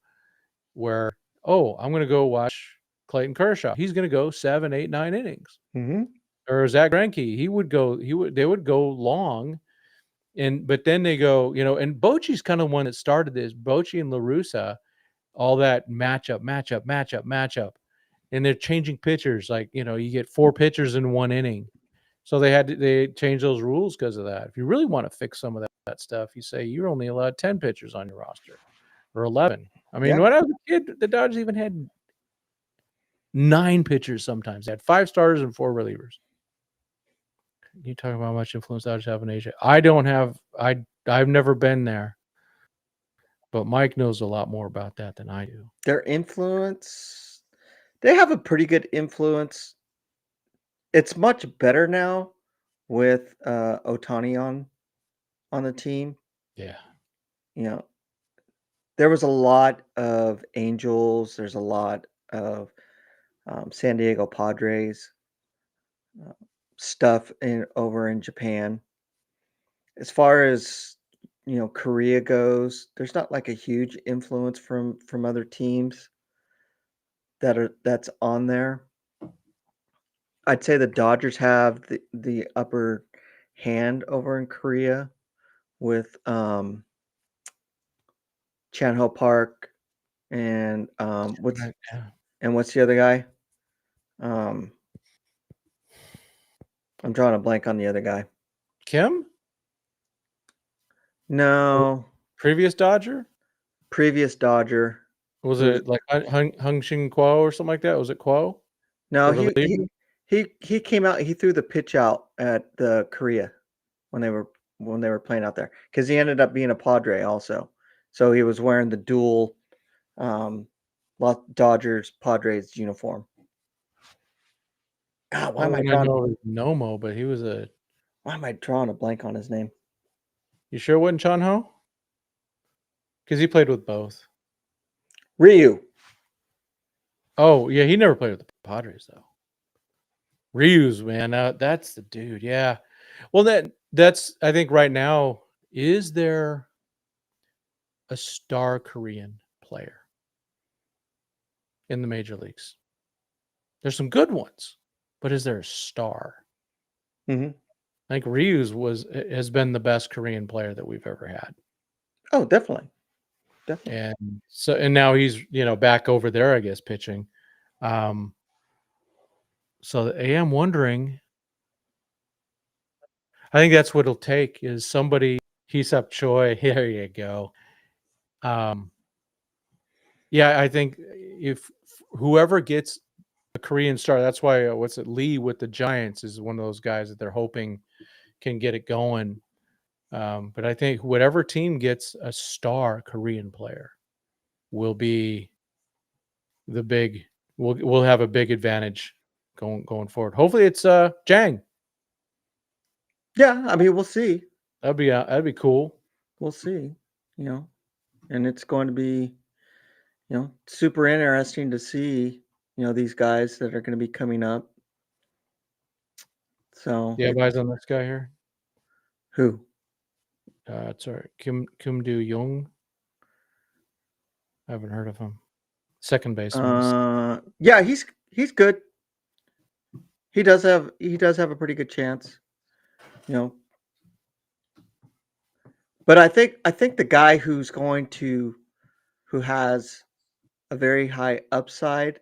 where, I'm going to go watch Clayton Kershaw. He's going to go 7, 8, 9 innings. Mm-hmm. Or Zach Greinke, they would go long. but then they go, and Bochy's kind of one that started this. Bochy and La Russa, all that matchup, and they're changing pitchers. Like, you get 4 pitchers in 1 inning. So they changed those rules because of that. If you really want to fix some of that stuff, you say you're only allowed 10 pitchers on your roster or 11. I mean, Yeah. when I was a kid, the Dodgers even had 9 pitchers sometimes. They had 5 starters and 4 relievers. You talk about how much influence Dodgers have in Asia. I've never been there, but Mike knows a lot more about that than I do. Their influence, they have a pretty good influence. It's much better now with Ohtani on the team. Yeah. There was a lot of Angels. There's a lot of San Diego Padres stuff over in Japan. As far as Korea goes, there's not like a huge influence from other teams that's on there. I'd say the Dodgers have the upper hand over in Korea with Chan-ho Park and what's the other guy? I'm drawing a blank on the other guy. Kim? No, Previous Dodger? previous Dodger. Was it like Hung Shin Kuo or something like that? Was it Kuo? No, The reliever? he came out. He threw the pitch out at the Korea when they were playing out there because he ended up being a Padre also. So he was wearing the dual Dodgers Padres uniform. God, why am I drawing? Nomo, but he was a. Why am I drawing a blank on his name? You sure it wasn't Chan-ho? Because he played with both. Ryu. Oh yeah, he never played with the Padres though. Ryu's, man, that's the dude. Yeah. Well, that's I think right now, is there a star Korean player in the major leagues? There's some good ones, but is there a star? Mm-hmm. I think Ryu's has been the best Korean player that we've ever had. Oh, definitely. And now he's back over there, I guess, pitching. So I am wondering. I think that's what it'll take is somebody. Hisap Choi. There you go. Yeah, I think if whoever gets a Korean star, that's why Lee with the Giants is one of those guys that they're hoping can get it going. But I think whatever team gets a star Korean player will be the big. We'll have a big advantage going forward. Hopefully, it's Jang. Yeah, I mean, we'll see. That'd be cool. We'll see. And it's going to be, super interesting to see, these guys that are going to be coming up. So you have eyes on this guy here? Who? Sorry, Kim Do Young. I haven't heard of him. Second baseman. Yeah, he's good. He does have a pretty good chance, But I think the guy who has a very high upside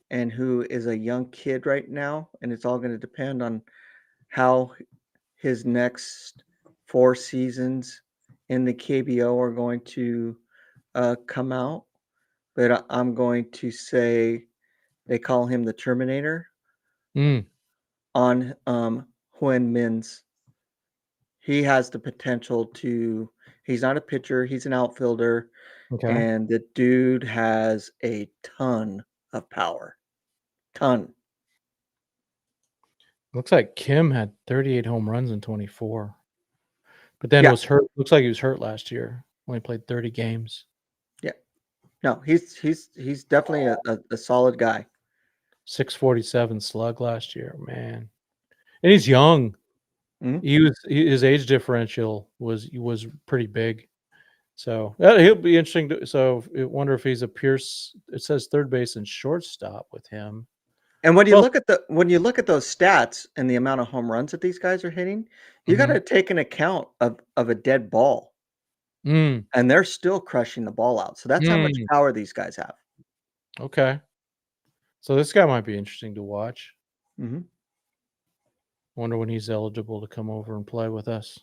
and who is a young kid right now, and it's all going to depend on how his next 4 seasons in the KBO are going to come out. But I'm going to say they call him the Terminator on Huen Min's. He has the potential to. He's not a pitcher. He's an outfielder. Okay. And the dude has a ton of power. Ton. Looks like Kim had 38 home runs in 24. But then was hurt. Looks like he was hurt last year. Only played 30 games. Yeah. No, he's definitely a solid guy. 647 slug last year, man. And he's young. Mm-hmm. His age differential was pretty big. So he'll be interesting. So I wonder if he's a Pierce. It says third base and shortstop with him. And when you Well, look at those stats and the amount of home runs that these guys are hitting, you got mhm. to take an account of a dead ball, Mm, and they're still crushing the ball out. So that's how much mm, power these guys have. okay. So this guy might be interesting to watch. Mhm. Wonder when he's eligible to come over and play with us.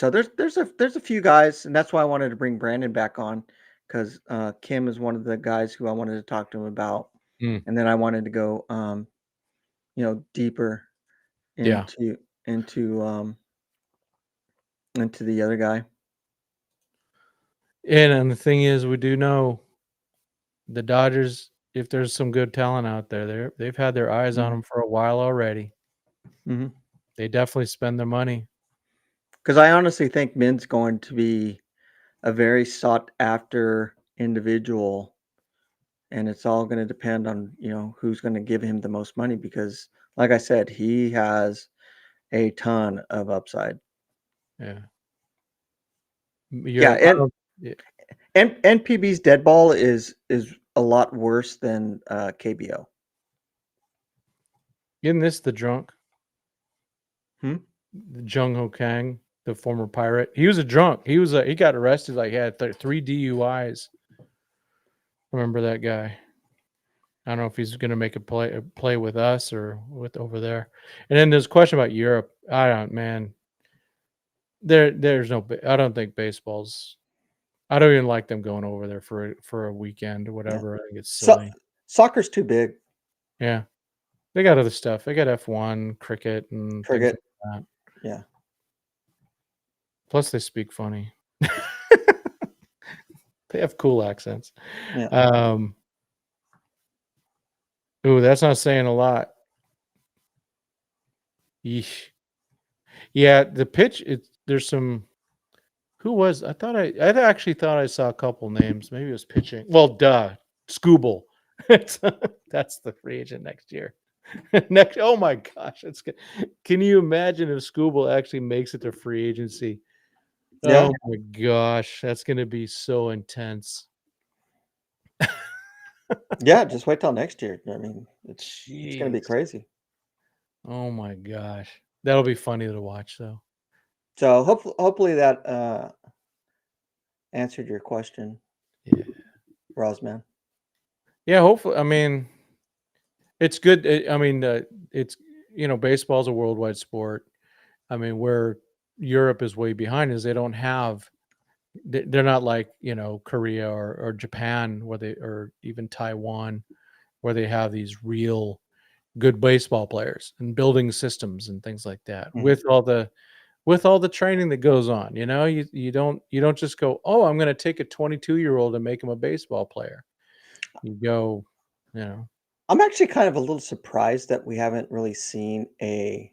So there's a few guys, and that's why I wanted to bring Brandon back on, because Kim is one of the guys who I wanted to talk to him about, Mm, and then I wanted to go deeper yeah. into into um into the other guy. And the thing is, we do know the Dodgers, if there's some good talent out there, they've had their eyes on Mhm. them for a while already. Mhm. They definitely spend their money. Because I honestly think Min's going to be a very sought after individual, and it's all going to depend on who's going to give him the most money. Because, like I said, he has a ton of upside. Yeah. Yeah, I don't, yeah. and NPB's dead ball is a lot worse than KBO. Isn't this the drunk? Hmm? Jung Ho Kang, the former pirate. He was a drunk. He got arrested, like he had 3 DUIs. Remember that guy? I don't know if he's going to make a play with us or with over there. And then there's a question about Europe. I don't, man. There's no. I don't think baseball's. I don't even like them going over there for a weekend or Yeah. whatever. I think it's So silly. soccer's too big. Yeah, they got other stuff. They got F1, cricket, and things Cricket. like that. Yeah. Plus, they speak funny. They have cool accents. Yeah. Um, ooh, that's not saying a lot. Yeesh. Yeah, the pitch. There's some. Who was? I actually thought I saw a couple names. Maybe it was pitching. Well, duh, Scooble. That's the free agent next year. Next. Oh my gosh, that's good. Can you imagine if Scooble actually makes it to free agency? Yeah. Oh my gosh, that's going to be so intense. Yeah. Just wait till next year. I mean, it's going to be Jeez. crazy. Oh my gosh, that'll be funny to watch though. So hopefully that answered your question, Yeah. Rosman. Yeah. Hopefully, I mean, it's good. I mean, it's baseball's a worldwide sport. I mean, where Europe is way behind is they don't have. They're not like Korea or Japan where they or even Taiwan where they have these real good baseball players and building systems and things like that Mhm. with all the training that goes on. You don't just go, oh, I'm going to take a 22-year-old and make him a baseball player. You go, you know. I'm actually kind of a little surprised that we haven't really seen a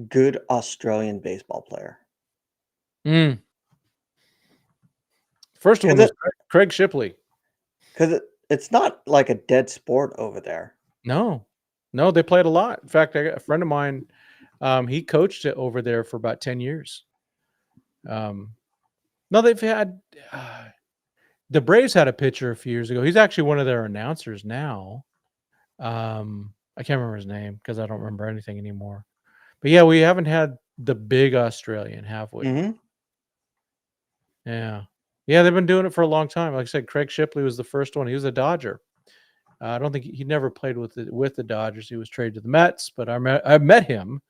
good Australian baseball player. Mm. First one Because was Craig Shipley. it's not like a dead sport over there. No, no, they played a lot. In fact, I got a friend of mine. He coached it over there for about 10 years. Um, no, they've had the Braves had a pitcher a few years ago. He's actually one of their announcers now. I can't remember his name because I don't remember anything anymore. But yeah, we haven't had the big Australian, have we? Mhm. Yeah. Yeah, they've been doing it for a long time. Like I said, Craig Shipley was the first one. He was a Dodger. I don't think he never played with the Dodgers. He was traded to the Mets, but I met him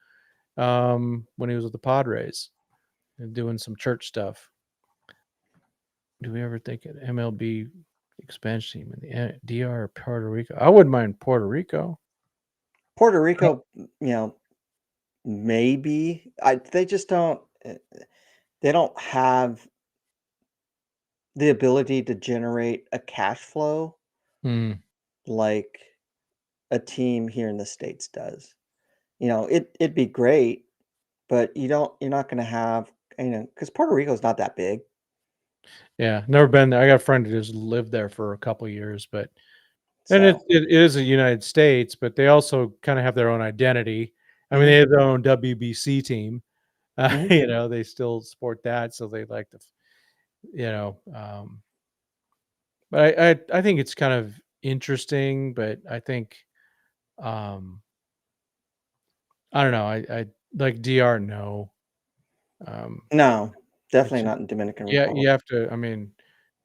when he was with the Padres and doing some church stuff. Do we ever think an MLB expansion team in the DR or Puerto Rico? I wouldn't mind Puerto Rico. Puerto Rico, maybe. They just don't. They don't have the ability to generate a cash flow Hmm. like a team here in the States does. It'd be great, but you're not gonna have, because Puerto Rico is not that big. Yeah, never been there. I got a friend who just lived there for a couple years, but and it So, it is the United States, but they also kind of have their own identity. I mean, mhm, they have their own WBC team. mhm. They still support that, so they like to, you know. But I think it's kind of interesting, but I think um I don't know. I like DR. No, No, it's definitely just, not in Dominican yeah. Republic. You have to. I mean,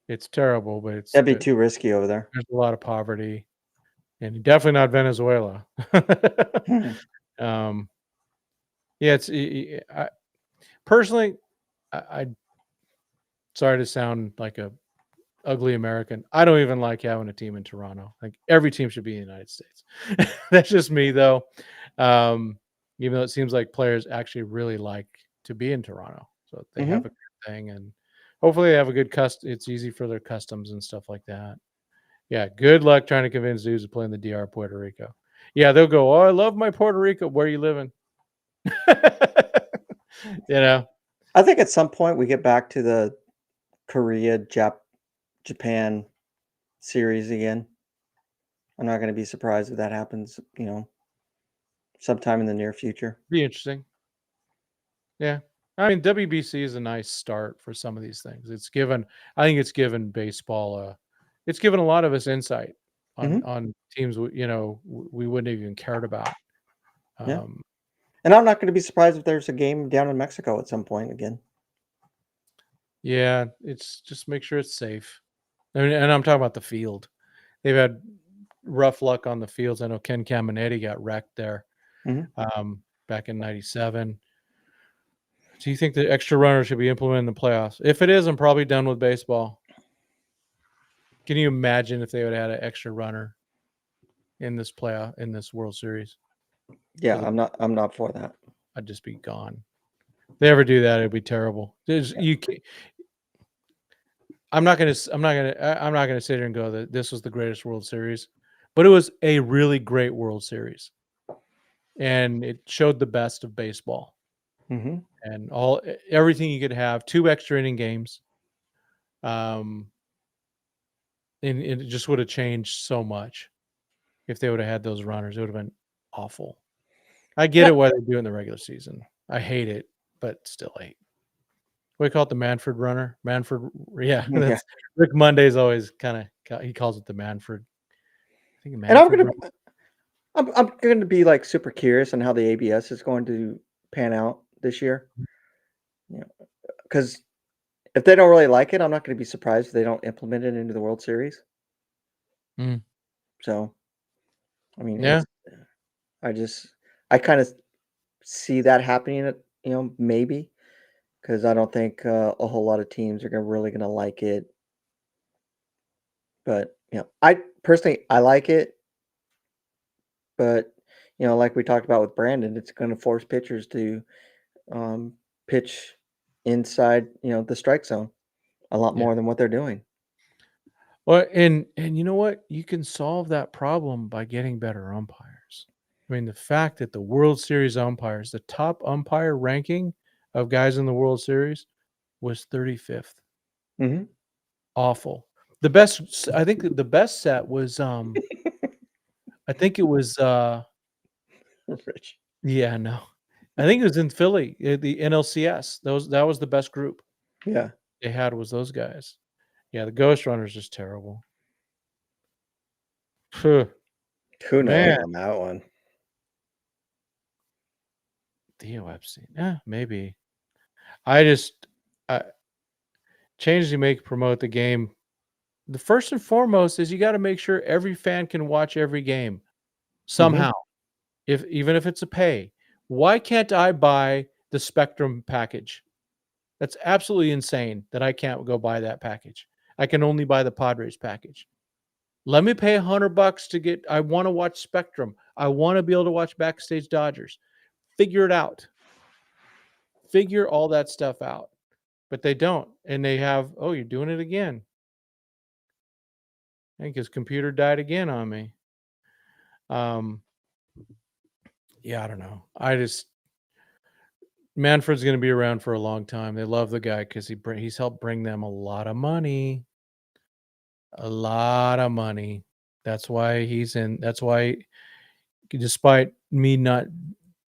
it's terrible, but That'd be too risky over there. there's a lot of poverty, and definitely not Venezuela. Hmm. um, yeah, it's personally, I sorry to sound like a ugly American. I don't even like having a team in Toronto. Like every team should be in the United States. That's just me, though. Um, even though it seems like players actually really like to be in Toronto, so they have a Hmm. good thing, and hopefully they have a good It's easy for their customs and stuff like that. Yeah, good luck trying to convince dudes to play in the DR Puerto Rico. Yeah, they'll go, "Oh, I love my Puerto Rico. Where are you living?" you know. I think at some point we get back to the Korea, Japan series again. I'm not going to be surprised if that happens, sometime in the near future. Be interesting. Yeah. I mean, WBC is a nice start for some of these things. I think it's given baseball, it's given a lot of us insight Hmm. on teams we wouldn't have even cared about. Yeah. Um, And I'm not going to be surprised if there's a game down in Mexico at some point again. yeah, it's just make sure it's safe. I mean, and I'm talking about the field. They've had rough luck on the fields. I know Ken Caminiti got wrecked there Hmm. back in '97. Do you think the extra runner should be implemented in the playoffs? If it is, I'm probably done with baseball. Can you imagine if they would have had an extra runner in this World Series for Yeah, the? I'm not for that. I'd just be gone. If they ever do that, it'd be terrible. Yeah. I'm not gonna sit here and go that this was the greatest World Series, but it was a really great World Series, and it showed the best of baseball Hmm. and everything you could have. 2 extra inning games, um, and it just would have changed so much if they would have had those runners. It would have been awful. I get And it why they do it in the regular season. I hate it, but still hate. We call it the Manfred runner. Manfred, yeah, yeah, that's Rick Monday's always kind of he calls it the Manfred. I think and Manfred runner. I'm going to be like super curious on how the ABS is going to pan out this year. Because if they don't really like it, I'm not going to be surprised if they don't implement it into the World Series. Mm, So, I mean, yeah. I just, I kind of see that happening, maybe, because I don't think a whole lot of teams are really going to like it. But, I personally, I like it, but, like we talked about with Brandon, it's going to force pitchers to um, pitch inside, the strike zone a lot Yeah. more than what they're doing. Well, and you know what? You can solve that problem by getting better umpires. I mean, the fact that the World Series umpires, the top umpire ranking of guys in the World Series was 35th. Hmm. Awful. I think the best set was I think it was Rich. yeah, no. I think it was in Philly, the NLCS. That was the best group Yeah. they had was those guys. Yeah, the Ghost Runner is just terrible. Phew, Who knows man, on that one? Theo Epstein. Yeah, maybe. I just I changes you make promote the game. The first and foremost is you got to make sure every fan can watch every game Hmm. somehow. If even if it's a pay. Why can't I buy the Spectrum package? That's absolutely insane that I can't go buy that package. I can only buy the Padres package. Let me pay $100 to get. I want to watch Spectrum. I want to be able to watch Backstage Dodgers. Figure it out. Figure all that stuff out. But they don't, and they have. Oh, you're doing it again. I think his computer died again on me. Um, yeah, I don't know. Manfred's going to be around for a long time. They love the guy because he's helped bring them a lot of money. A lot of money. That's why he's in. That's why, despite me not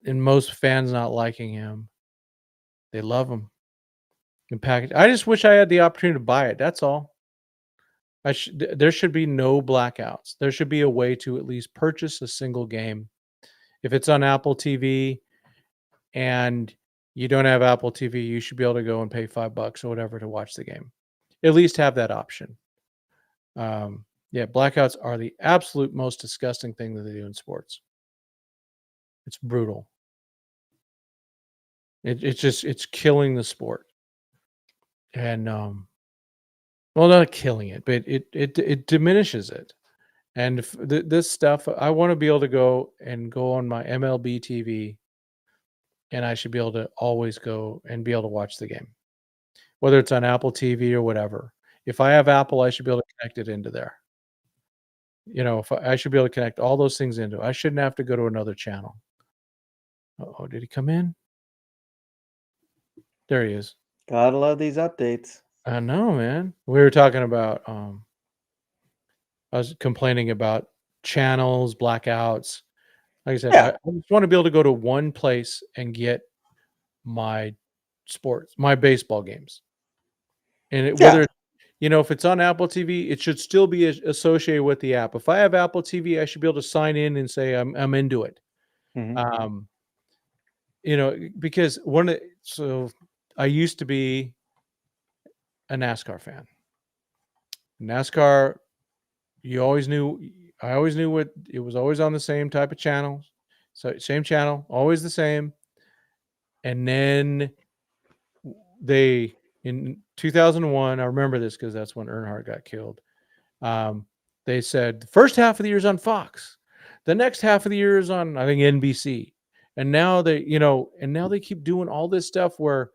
and most fans not liking him, they love him. And package. I just wish I had the opportunity to buy it. That's all. There should be no blackouts. There should be a way to at least purchase a single game. If it's on Apple TV and you don't have Apple TV, you should be able to go and pay $5 or whatever to watch the game. At least have that option. Yeah, blackouts are the absolute most disgusting thing that they do in sports. It's brutal. It's killing the sport. And well, not killing it, but it diminishes it. And this stuff, I want to be able to go on my MLB TV, and I should be able to always go and be able to watch the game, whether it's on Apple TV or whatever. If I have Apple, I should be able to connect it into there. If I should be able to connect all those things into it. I shouldn't have to go to another channel. Oh, did he come in? There he is. Gotta love these updates. I know, man. We were talking about I was complaining about channels, blackouts. Like I said, Yeah. I just want to be able to go to one place and get my sports, my baseball games. And whether if it's on Apple TV, it should still be associated with the app. If I have Apple TV, I should be able to sign in and say I'm into it. Mhm. Because so I used to be a NASCAR fan. NASCAR, I always knew what it was, always on the same type of channel. So same channel, always the same. And then in 2001, I remember this because that's when Earnhardt got killed. They said the first half of the year is on Fox, the next half of the year is on, I think, NBC. And now they keep doing all this stuff where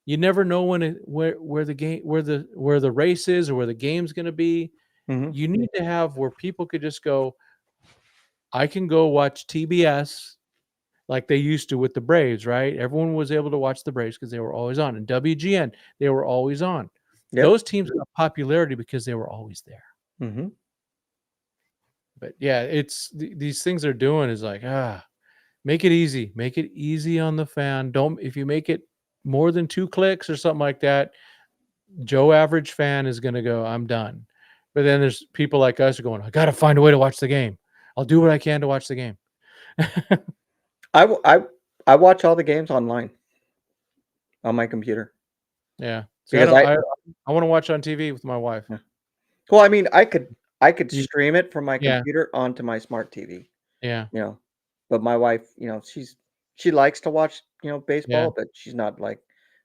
you never know where the race is or where the game's going to be. Mhm. You need to have where people could just go, I can go watch TBS like they used to with the Braves, right? Everyone was able to watch the Braves because they were always on. And WGN, they were always on. Yep. Those teams got popularity because they were always there. Mhm. But yeah, these things they're doing is like, make it easy. Make it easy on the fan. If you make it more than 2 clicks or something like that, Joe average fan is going to go, I'm done. But then there's people like us who are going, I got to find a way to watch the game. I'll do what I can to watch the game. I watch all the games online on my computer. Yeah. Because I want to watch on TV with my wife. Yeah. Well, I mean, I could stream it from my Yeah. computer onto my smart TV. Yeah. But my wife, she likes to watch, baseball, Yeah. but she's not like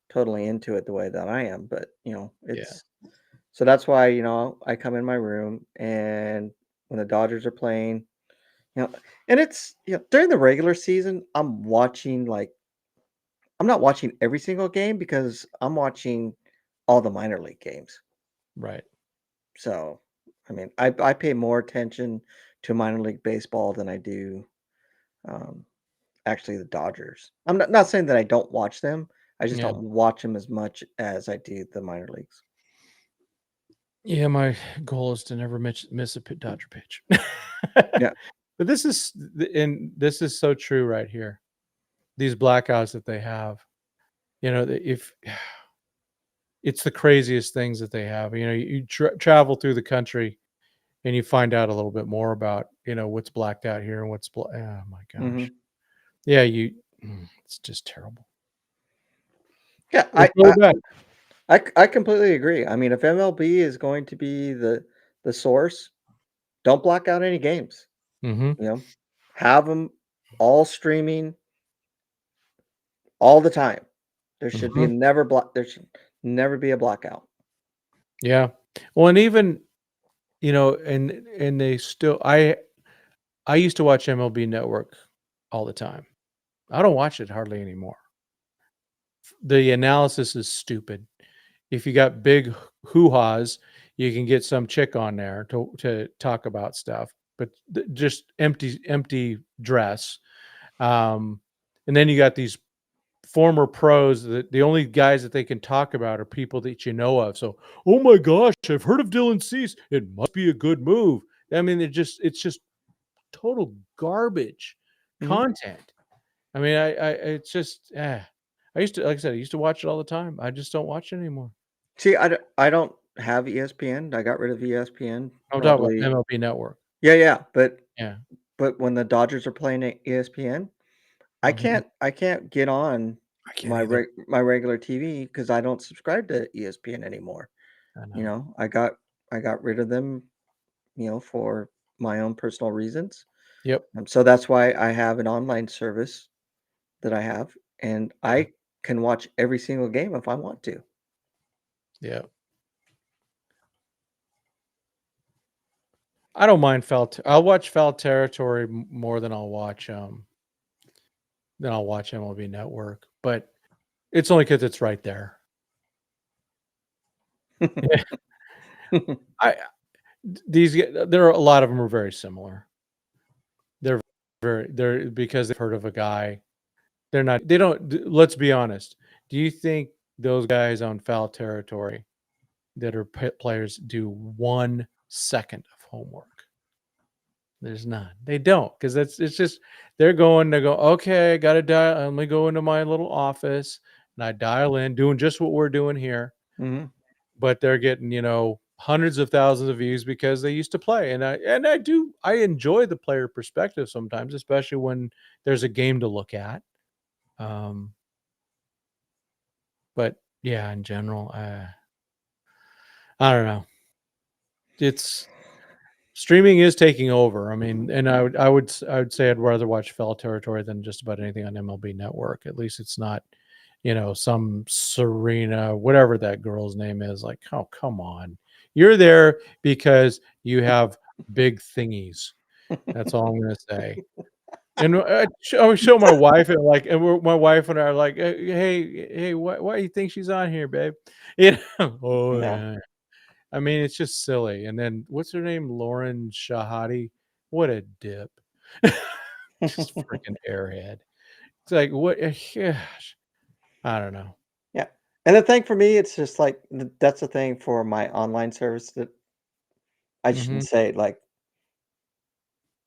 totally into it the way that I am. But it's Yeah. so that's why, I come in my room and when the Dodgers are playing, and it's during the regular season, I'm not watching every single game because I'm watching all the minor league games. Right. So, I mean, I pay more attention to minor league baseball than I do actually the Dodgers. I'm not saying that I don't watch them. I just Yeah. don't watch them as much as I do the minor leagues. Yeah, my goal is to never miss a Dodger pitch. Yeah. But this is so true right here. These blackouts that they have, if it's the craziest things that they have, you travel through the country and you find out a little bit more about, what's blacked out here and oh my gosh. Mhm. Yeah, it's just terrible. Yeah, It's so bad. I completely agree. I mean, if MLB is going to be the source, don't block out any games. Mm-hmm. Have them all streaming all the time. There should be Mm-hmm. there should never be a blackout. Yeah. Well, and even, and they still, I used to watch MLB Network all the time. I don't watch it hardly anymore. The analysis is stupid. If you got big hoo-has, you can get some chick on there to talk about stuff, but just empty dress. And then you got these former pros that the only guys that they can talk about are people that you know of. So, oh my gosh, I've heard of Dylan Cease. It must be a good move. I mean, it's just total garbage content. I mean, it's just, I used to, like I said, I used to watch it all the time. I just don't watch it anymore. See, I don't have ESPN. I got rid of ESPN I'm talking about probably. MLB Network. Yeah, Yeah. but when the Dodgers are playing at ESPN, Mhm. I can't get on I can't either. my regular TV because I don't subscribe to ESPN anymore. I You know. know, I got rid of them, for my own personal reasons. Yep. So that's why I have an online service that I have, and Yeah. I can watch every single game if I want to. Yeah. I don't mind I'll watch Foul Territory more than I'll watch MLB Network, but it's only because it's right there. Yeah. I there are a lot of them are very similar. They're they're because they've heard of a guy. They don't let's be honest. Do you think those guys on Foul Territory that are players do 1 second of homework? There's none. They don't because it's just they go, okay, I got to dial. Let me go into my little office and I dial in, doing just what we're doing here. Mhm. But they're getting, hundreds of thousands of views because they used to play. I enjoy the player perspective sometimes, especially when there's a game to look at. Um, but yeah, in general, I don't know. It's streaming is taking over. I mean, and I would say I'd rather watch Fell Territory than just about anything on MLB Network. At least it's not, some Serena, whatever that girl's name is. Like, oh, come on. You're there because you have big thingies. That's all I'm gonna say. And I would show my wife and my wife and I are like, hey, why do you think she's on here, babe? Oh Yeah. yeah. I mean, it's just silly. And then what's her name? Lauren Shahadi. What a dip. Just freaking airhead. It's like what gosh, I don't know. Yeah. And the thing for me, it's just like that's the thing for my online service that I Mhm. shouldn't say like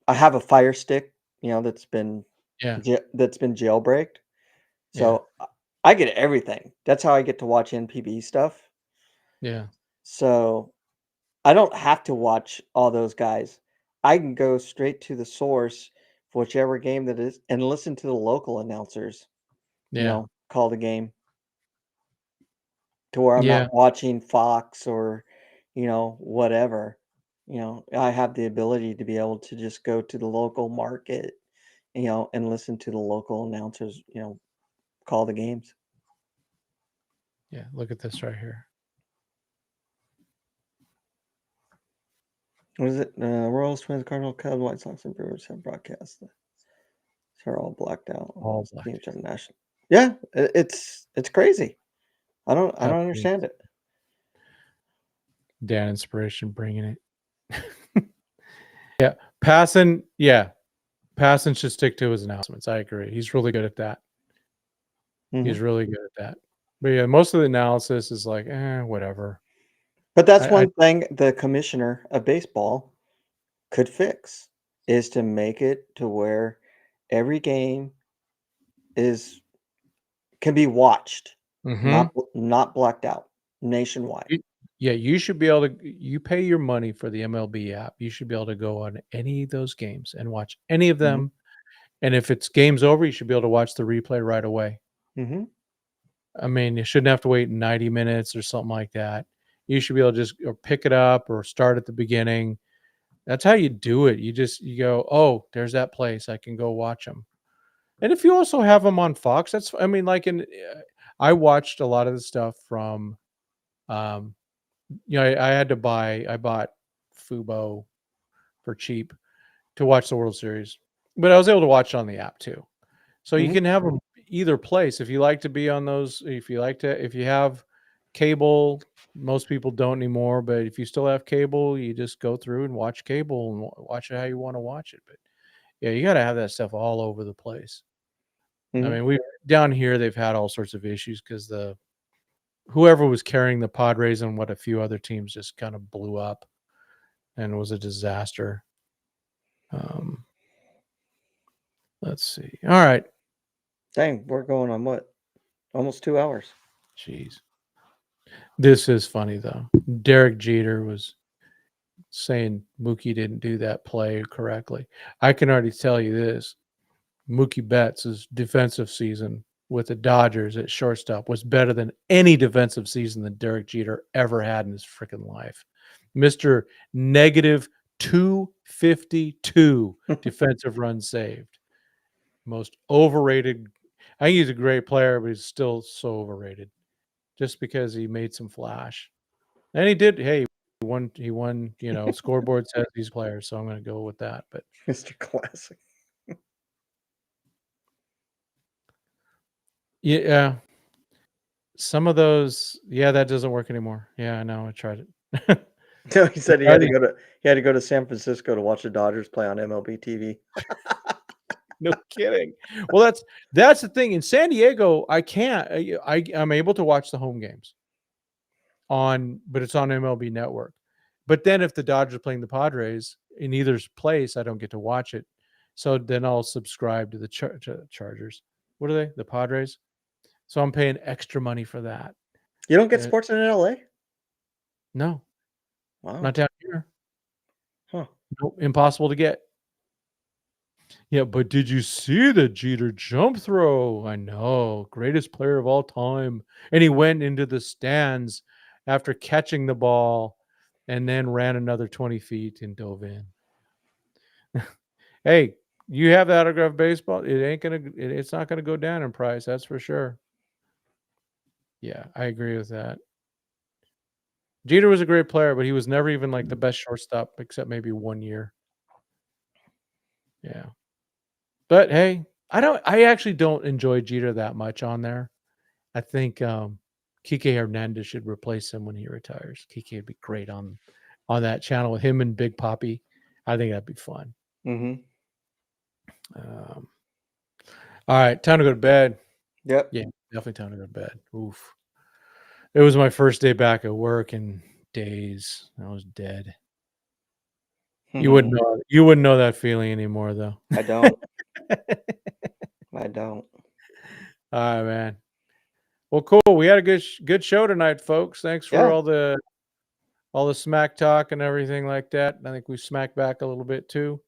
I have a Fire Stick, Yeah. that's been jailbreaked. Yeah. So I get everything. That's how I get to watch NPB stuff. Yeah. So I don't have to watch all those guys. I can go straight to the source for whichever game that is and listen to the local announcers, Yeah. call the game to where I'm Yeah. not watching Fox or, whatever. I have the ability to be able to just go to the local market, and listen to the local announcers, call the games. Yeah. Look at this right here. What is it? Royals, Twins, Cardinals, Cubs, White Sox, and Brewers have broadcast. They're all blacked out. All Those black. teams are national. Yeah, it's crazy. I How don't can understand it. Dan Inspiration bringing it. Yeah. Passing, yeah. Passing should stick to his announcements. I agree. He's really good at that. Mhm. He's really good at that. But yeah, most of the analysis is like, whatever. But that's I one thing the commissioner of baseball could fix, is to make it to where every game is can be watched, mhm. not blacked out nationwide. You Yeah, you should be able to you pay your money for the MLB app. You should be able to go on any of those games and watch any of Mhm, them, and if it's game's over, you should be able to watch the replay right away. mhm, I mean, you shouldn't have to wait 90 minutes or something like that. You should be able to just or pick it up or start at the beginning. That's how you do it. You go, "Oh, there's that place. I can go watch them." And if you also have them on Fox, that's I mean, I watched a lot of the stuff from, um, I bought Fubo for cheap to watch the World Series, but I was able to watch it on the app too. So you mhm, can have them either place if you like to be on those. If you have cable, most people don't anymore. But if you still have cable, you just go through and watch cable and watch it how you want to watch it. But yeah, you got to have that stuff all over the place. I mhm, mean, we down here they've had all sorts of issues because the whoever was carrying the Padres and what a few other teams just kind of blew up and was a disaster. Um, let's see. All right. Dang, we're going on what? Almost 2 hours. Jeez. This is funny though. Derek Jeter was saying Mookie didn't do that play correctly. I can already tell you this. Mookie Betts' defensive season with the Dodgers at shortstop was better than any defensive season that Derek Jeter ever had in his freaking life. Mr. Negative 252 defensive runs saved. Most overrated. I think he's a great player, but he's still so overrated just because he made some flash. And he did. Hey, he won, scoreboard says he's a player, so I'm going to go with that. But Mr. Classic. yeah, some of those, that doesn't work anymore. Yeah, I know. I tried it. No, he said he had to go to San Francisco to watch the Dodgers play on MLB TV. No kidding. Well, that's the thing. In San Diego, I can't. I'm able to watch the home games but it's on MLB Network. But then if the Dodgers are playing the Padres in either place, I don't get to watch it. So then I'll subscribe to the Chargers. What are they? The Padres. So I'm paying extra money for that. You don't get sports in LA? No. Wow. Not down here. Huh. Nope, impossible to get. Yeah, but did you see the Jeter jump throw? I know. Greatest player of all time. And he went into the stands after catching the ball and then ran another 20 feet and dove in. Hey, you have the autographed baseball. It's not gonna go down in price, that's for sure. Yeah, I agree with that. Jeter was a great player, but he was never even like the best shortstop, except maybe 1 year. Yeah. But hey, I actually don't enjoy Jeter that much on there. I think Kike Hernandez should replace him when he retires. Kike would be great on that channel with him and Big Papi. I think that'd be fun. Mm-hmm. All right, time to go to bed. Yep. Yeah, definitely time to go to bed. Oof. It was my first day back at work in days. I was dead. You wouldn't know that feeling anymore, though. I don't. I don't. All right, man. Well, cool. We had a good show tonight, folks. Thanks for all the smack talk and everything like that. I think we smacked back a little bit too,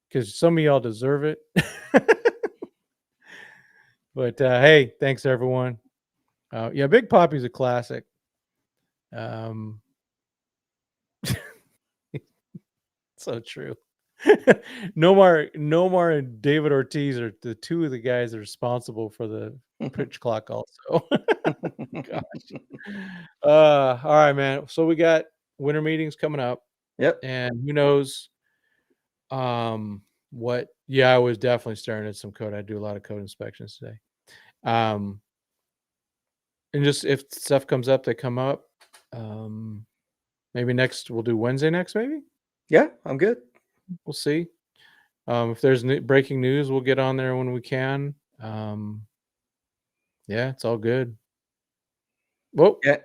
because some of y'all deserve it. But hey, thanks everyone. Yeah, Big Papi's a classic. So true. Nomar and David Ortiz are the two of the guys that are responsible for the pitch clock also. Gosh. All right, man. So we got winter meetings coming up. Yep. And who knows what. Yeah, I was definitely staring at some code. I do a lot of code inspections today. And just if stuff comes up, they come up. Maybe we'll do Wednesday next, maybe? Yeah, I'm good. We'll see. If there's breaking news, we'll get on there when we can. Yeah, it's all good. Whoa. Yeah.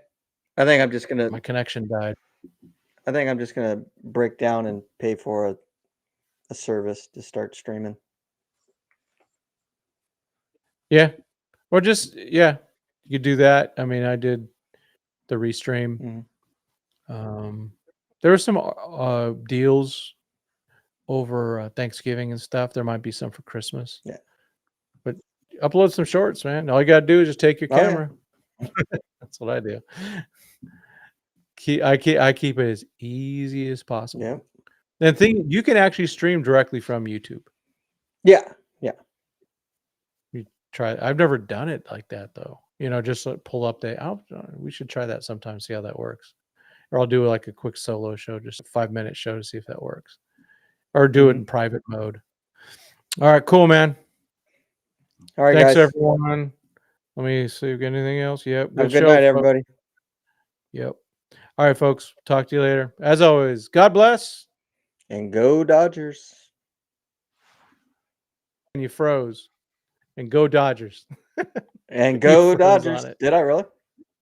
I think I'm just gonna. My connection died. I think I'm just gonna break down and pay for a service to start streaming. Yeah. Or just you could do that. I mean, I did the restream. Mm-hmm. There were some deals over Thanksgiving and stuff. There might be some for Christmas. Yeah. But upload some shorts, man. All you gotta do is just take your camera. Yeah. That's what I do. I keep it as easy as possible. Yeah. And you can actually stream directly from YouTube. Yeah. Yeah. You try. I've never done it like that though. Just pull up we should try that sometime, see how that works. Or I'll do like a quick solo show, just a 5-minute show to see if that works. Or do it in private mode. All right, cool, man. All right, thanks, guys. Everyone. Let me see if we got anything else. Yep. Good night, everybody. Yep. All right, folks. Talk to you later. As always, God bless. And go Dodgers. And you froze. And go Dodgers. And go Dodgers. Did I really?